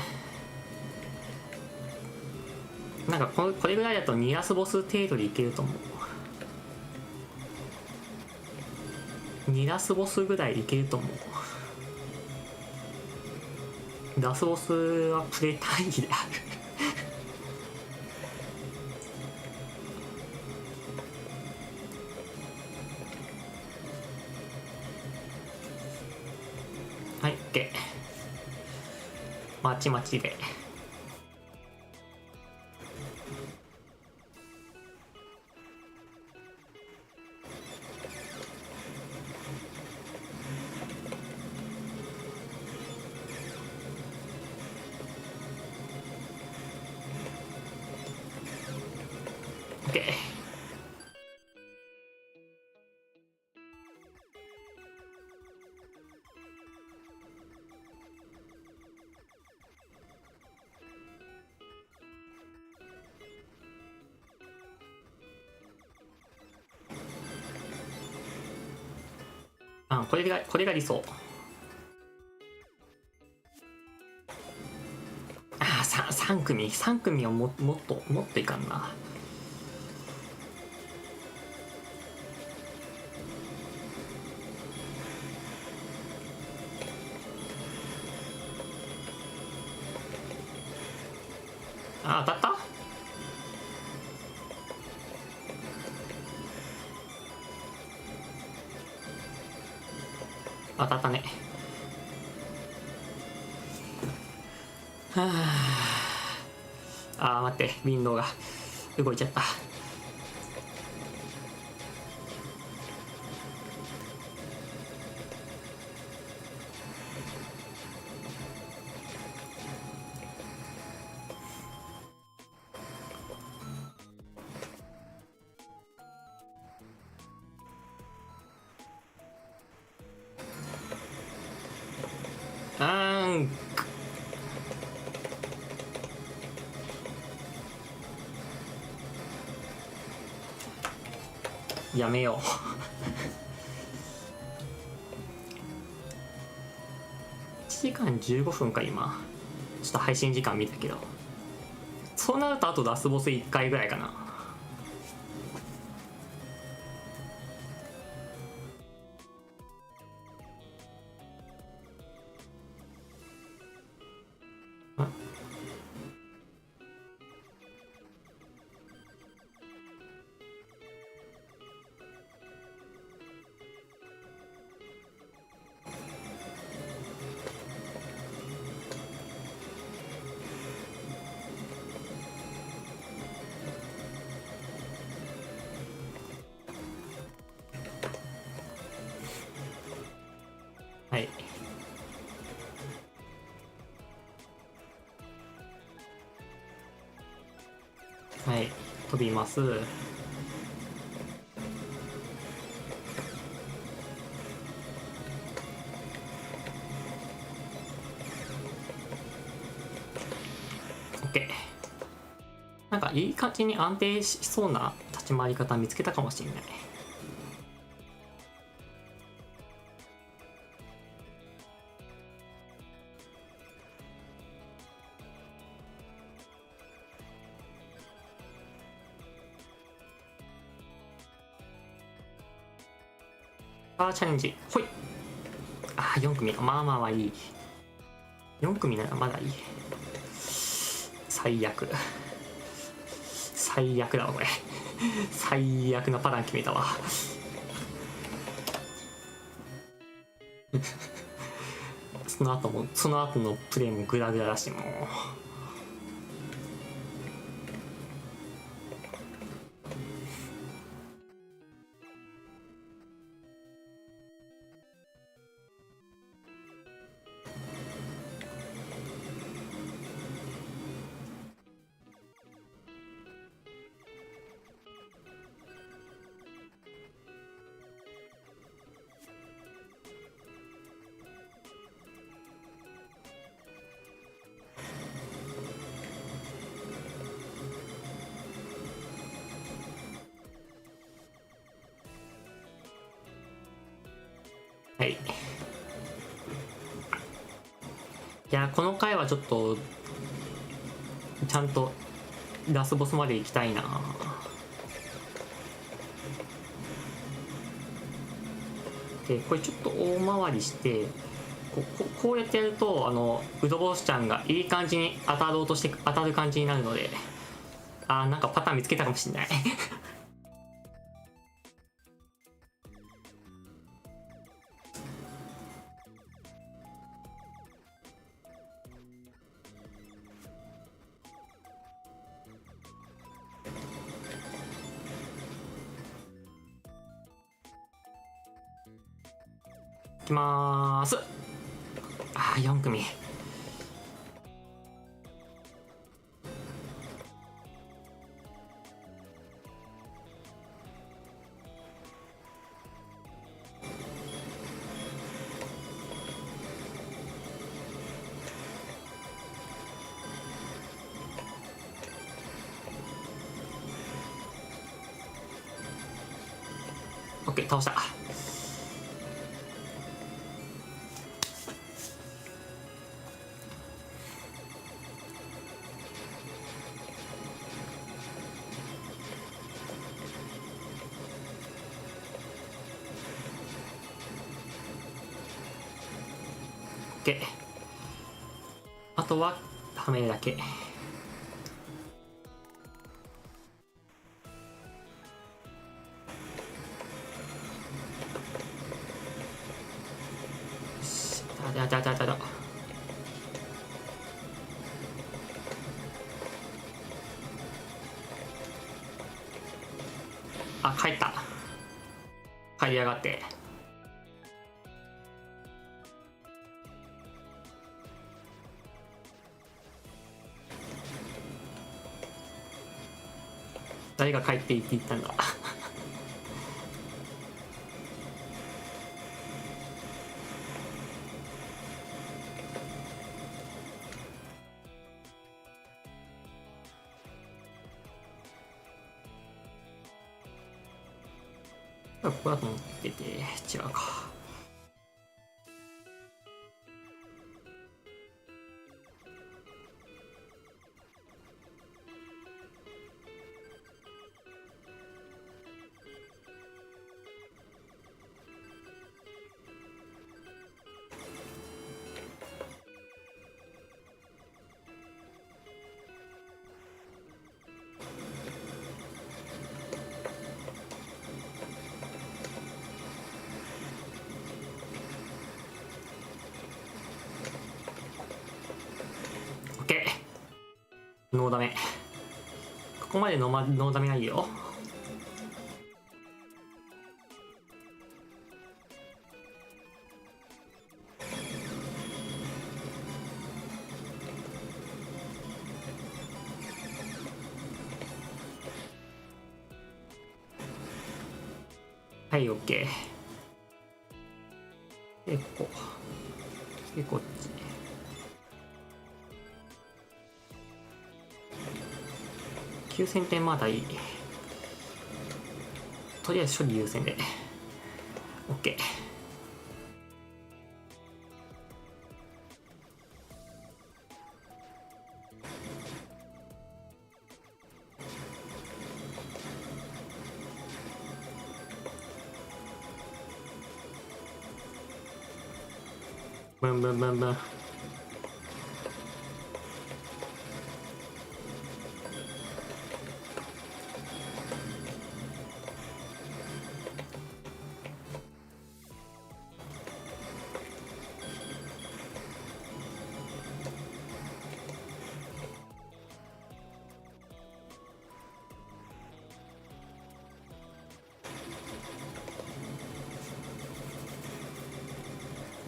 なんかこれぐらいだと2ラスボス程度でいけると思う。2ラスボスぐらいいけると思う。ラスボスはプレイ単位であるはい、OK。まちまちで。OK。あ、これが理想。あ、3組をもっといかんな。あ、当たった。当たったね。はあ。待って、ウィンドウが動いちゃった。やめよう1時間15分か今。ちょっと配信時間見たけど、そうなるとあとラスボス1回ぐらいかな。はい。はい、飛びます。OK。なんかいい感じに安定しそうな立ち回り方見つけたかもしれない。チャレンジほい。4組、まあまあはいい。4組ならまだいい。最悪だわこれ最悪のパターン決めたわその後のプレイもグラグラだし、もう。いやこの回はちょっとちゃんとラスボスまで行きたいな。でこれちょっと大回りしてこうやってやるとウドボスちゃんがいい感じに当たる感じになるので、なんかパターン見つけたかもしれない。いきまーす。4組。オッケー、倒した。あとははめだけ。帰った。帰りやがって。誰が帰っていって言ったんだ。ここだと思ってて違うか。ノーダメ。ここまでノーダメはいいよ。はい、オッケー。で、ここ。で、こっち。9000点まだいい。とりあえず処理優先で OK。 ブンブンブンブン。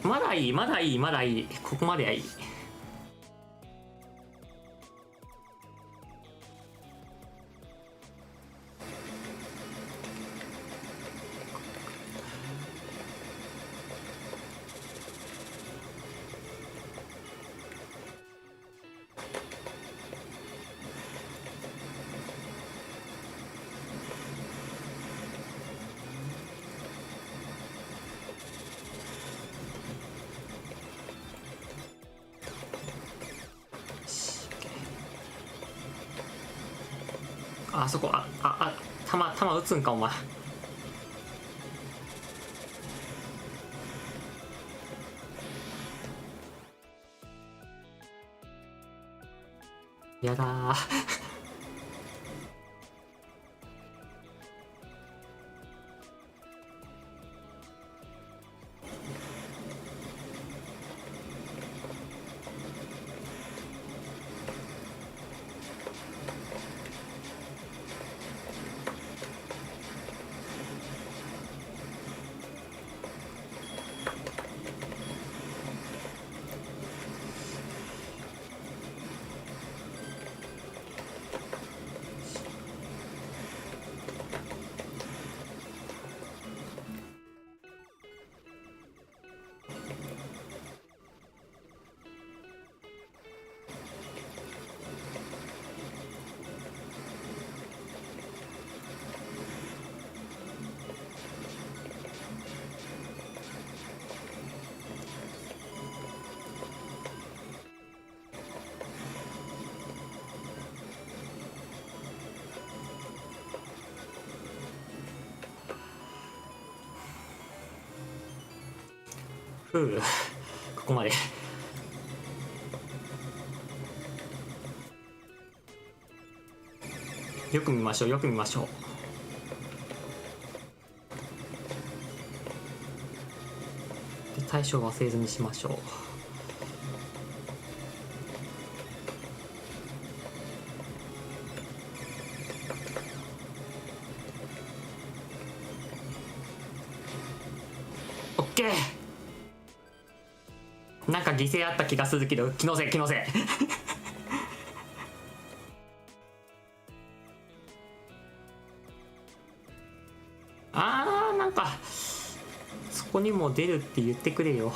まだいい、まだいい、まだいい。ここまではいい。あそこ、弾撃つんかお前。やだーふう、ここまで。よく見ましょう、よく見ましょう。で、対処忘れずにしましょう。オッケー。なんか犠牲あった気がするけど、気のせい気のせいなんかそこにも出るって言ってくれよ。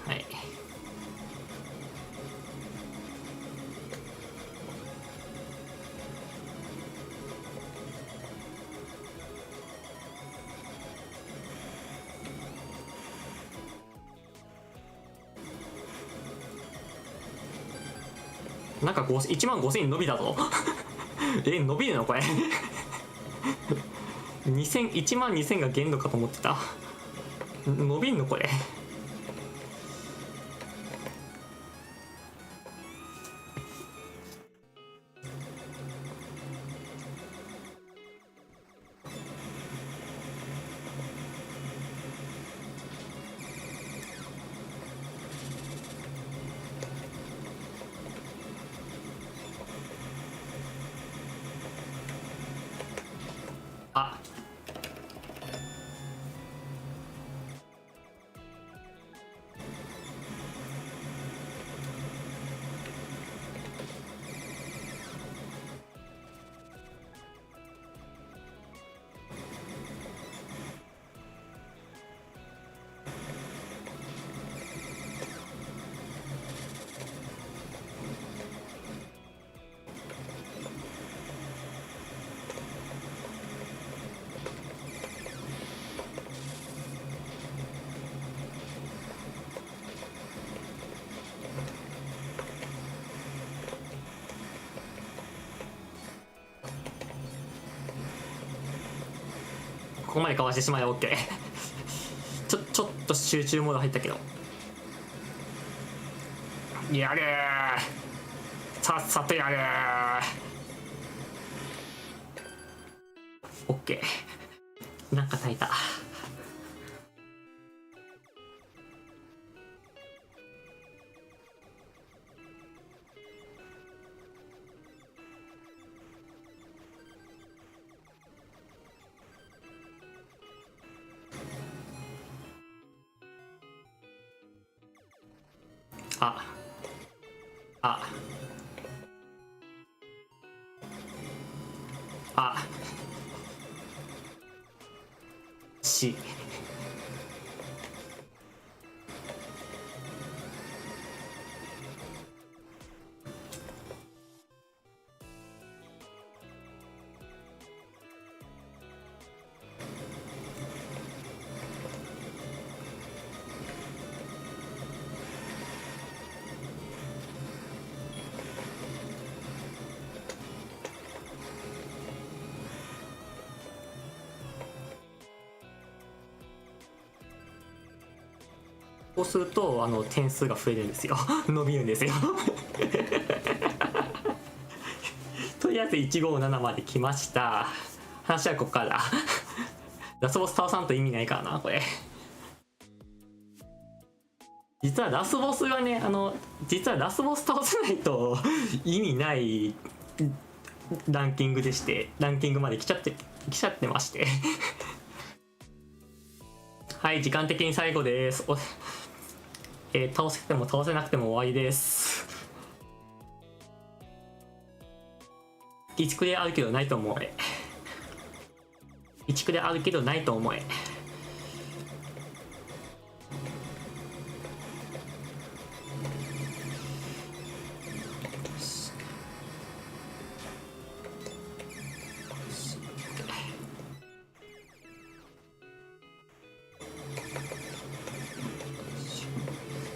はい。なんか1万5000円伸びたぞ伸びるのこれ2000、1万2000が限度かと思ってた。伸びんのこれ。あ、ここまでかわしてしまえば OK ちょっと集中モード入ったけど、やれー、さっさとやれー。 OK、 なんか耐えた。あああしこうすると点数が増えるんですよ伸びるんですよとりあえず157まで来ました。話はここからだラスボス倒さんと意味ないからなこれ。実はラスボスがね実はラスボス倒せないと意味ないランキングでして、ランキングまで来ちゃってましてはい時間的に最後です。倒せても倒せなくても終わりです。一区であるけどないと思え。一区であるけどないと思え。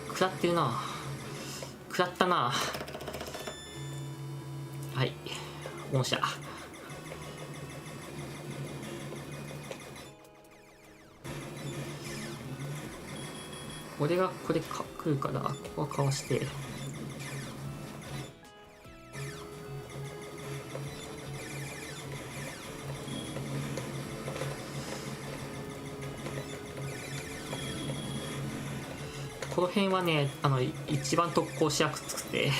食らってるな。食らったな。はい御社俺がこれ来るからここはかわして、この辺はね一番特攻しやすくて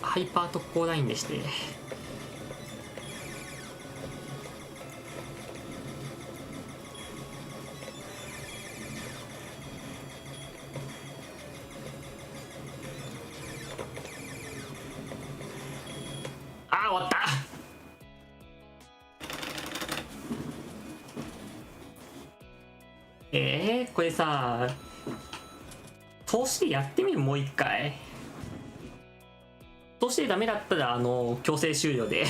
ハイパー特攻ラインでして、終わった。これさ投資でやってみるもう一回。投資でダメだったら強制終了で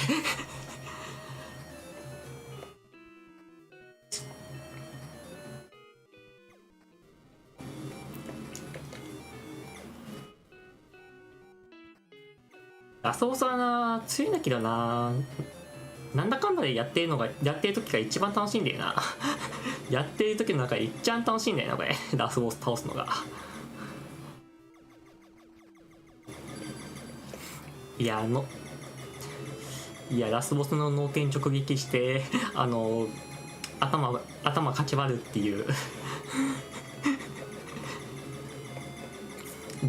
ラスボスはな強いんだけどな、なんだかんだでやってる時が一番楽しいんだよなやってる時の中で一番楽しいんだよなこれラスボス倒すのが。いやラスボスの脳天直撃して頭かち割るっていう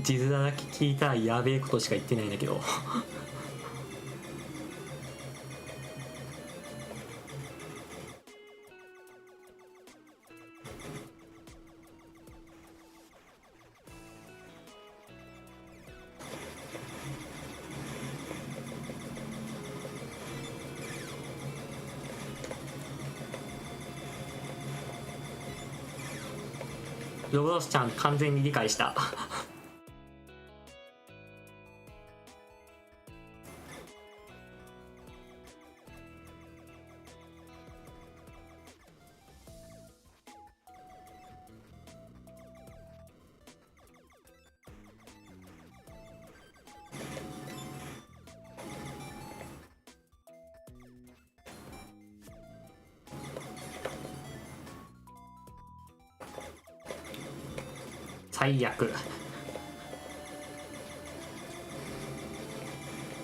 字面だけ聞いたらやべえことしか言ってないんだけどロブロスちゃん完全に理解した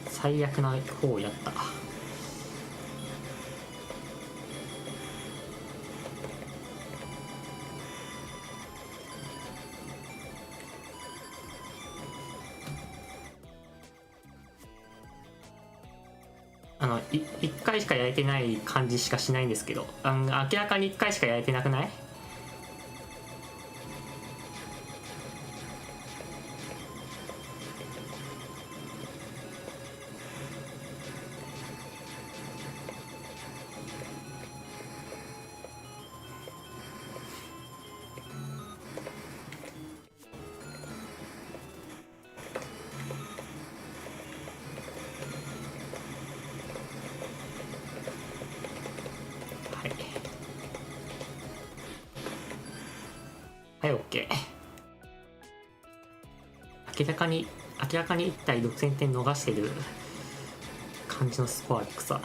最悪な方をやった。1回しかやれてない感じしかしないんですけど、明らかに1回しかやれてなくない？はい、OK。明らかに1体6000点逃してる感じのスコアでさ。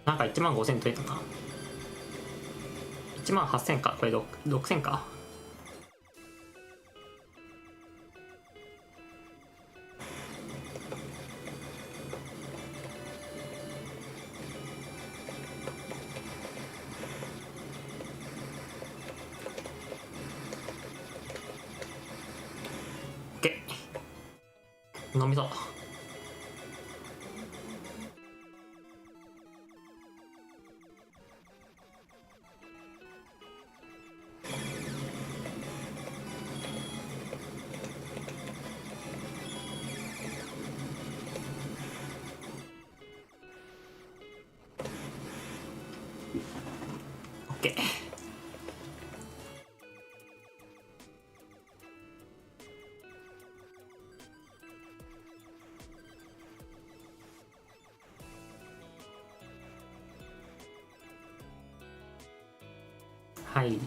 なんか1万5000取れたな。1万8000か。これ6000か。飲みそう。オッケー。はい。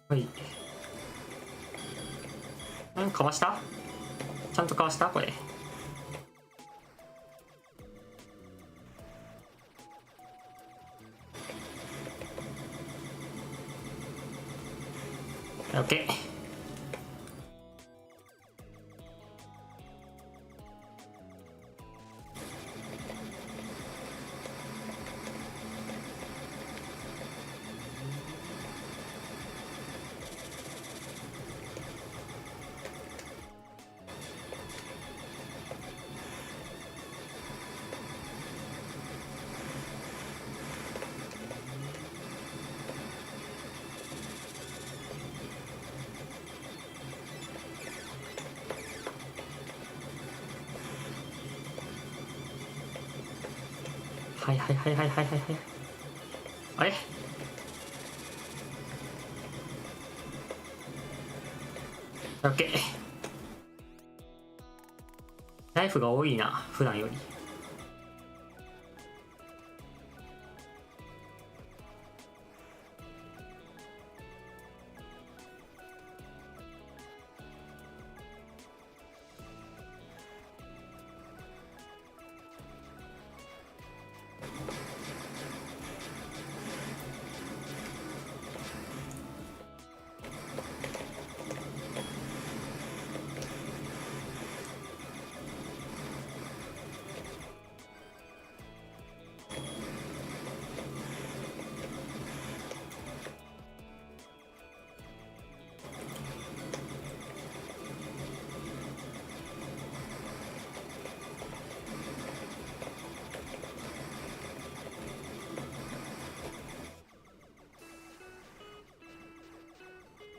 はい。かわした？ちゃんとかわした？これ。オッケー。はいはいはいはいはいはいはい。あれ？オッケー。ライフが多いな、普段より。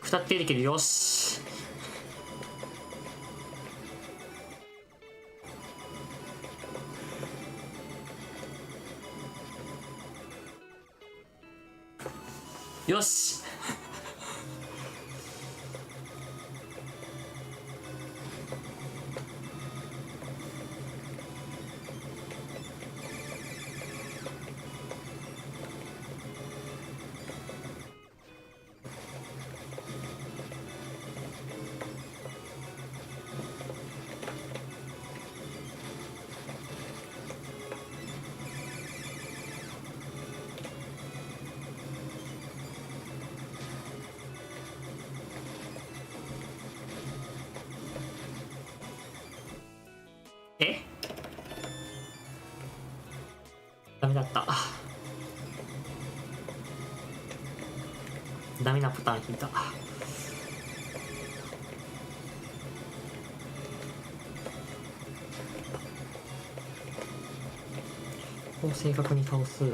2つできる。よし。よし。え？ダメだった。ダメなパターン引いた。こう正確に倒す。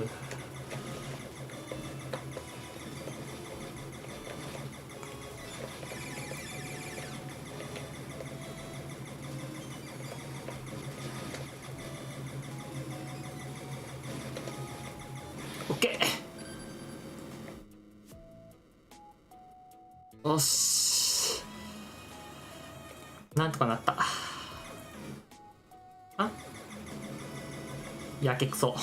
オッケー。よし、なんとかなった。あ、やけくそ。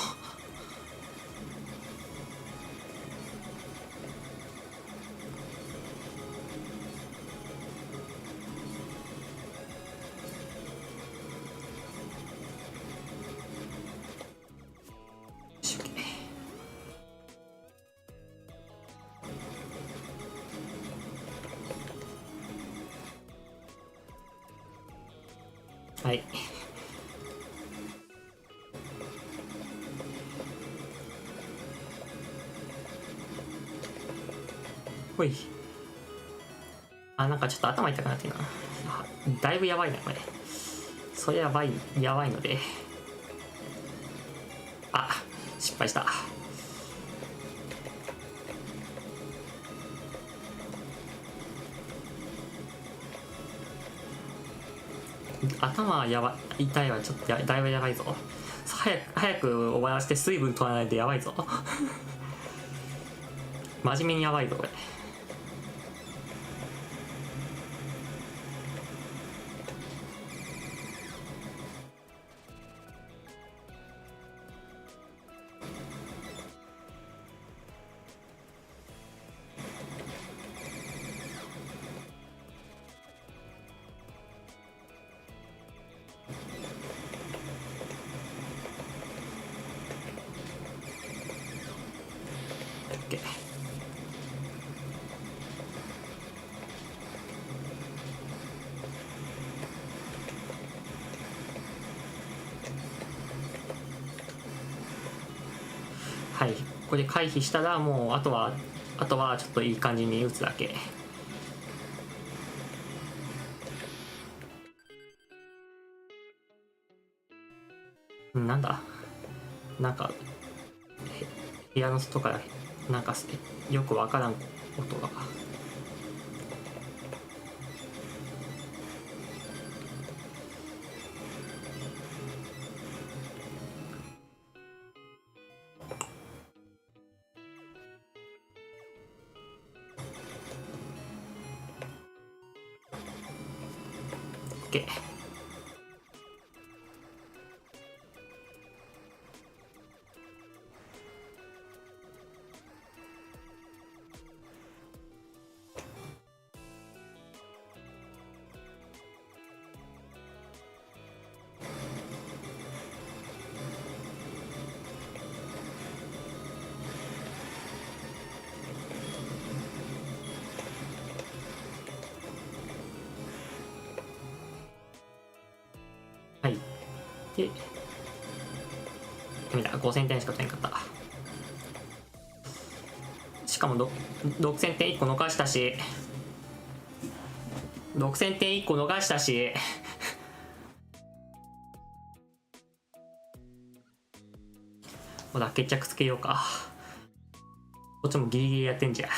はい。ほい。あ、なんかちょっと頭痛くなってるな。だいぶやばいなこれ。それやばいので、あ、失敗した。頭やばい、痛いわ。ちょっとだいぶやばいぞ。早く終わらせて水分取らないとやばいぞ。真面目にやばいぞこれ。OK。はい、これで回避したらもうあとはちょっといい感じに打つだけ。なんだ、なんか部屋の外からなんかよくわからん音が。OK。はい。で、ダメだ、5000点しか取れんかった。しかも6000点1個逃したし、6000点1個逃したし。ほら、決着つけようか。こっちもギリギリやってんじゃん。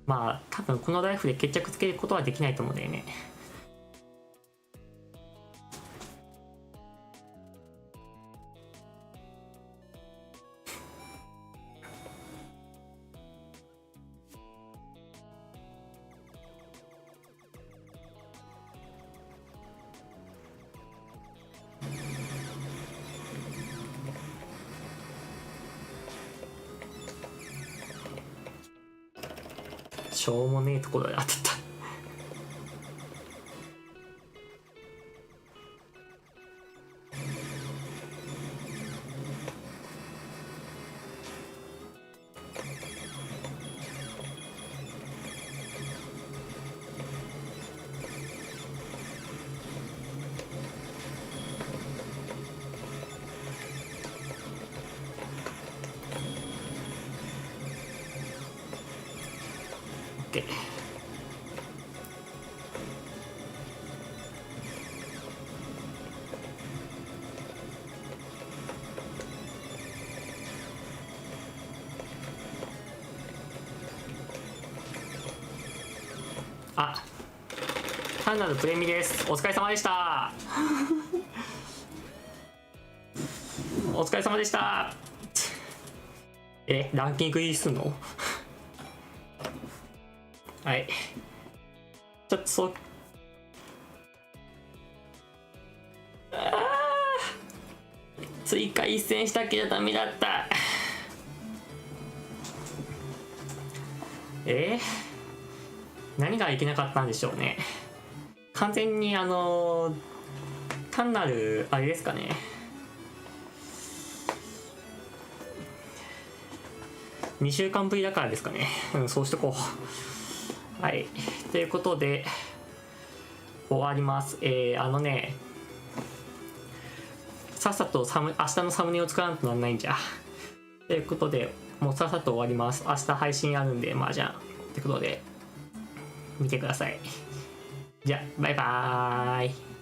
まあ多分このライフで決着つけることはできないと思うんだよね。しょうもねえところで当たった。OK。あ、単なるプレミです。お疲れ様でした。お疲れ様でした。ランキングいいすんの？はい。ちょっと追加一戦したけどダメだった。何がいけなかったんでしょうね。完全に単なるあれですかね。2週間ぶりだからですかね。そうしとこう。はい。ということで終わります。さっさと明日のサムネを作らんとなんないんじゃ。ということでもうさっさと終わります。明日配信あるんで、まあじゃあということで見てください。じゃあバイバーイ。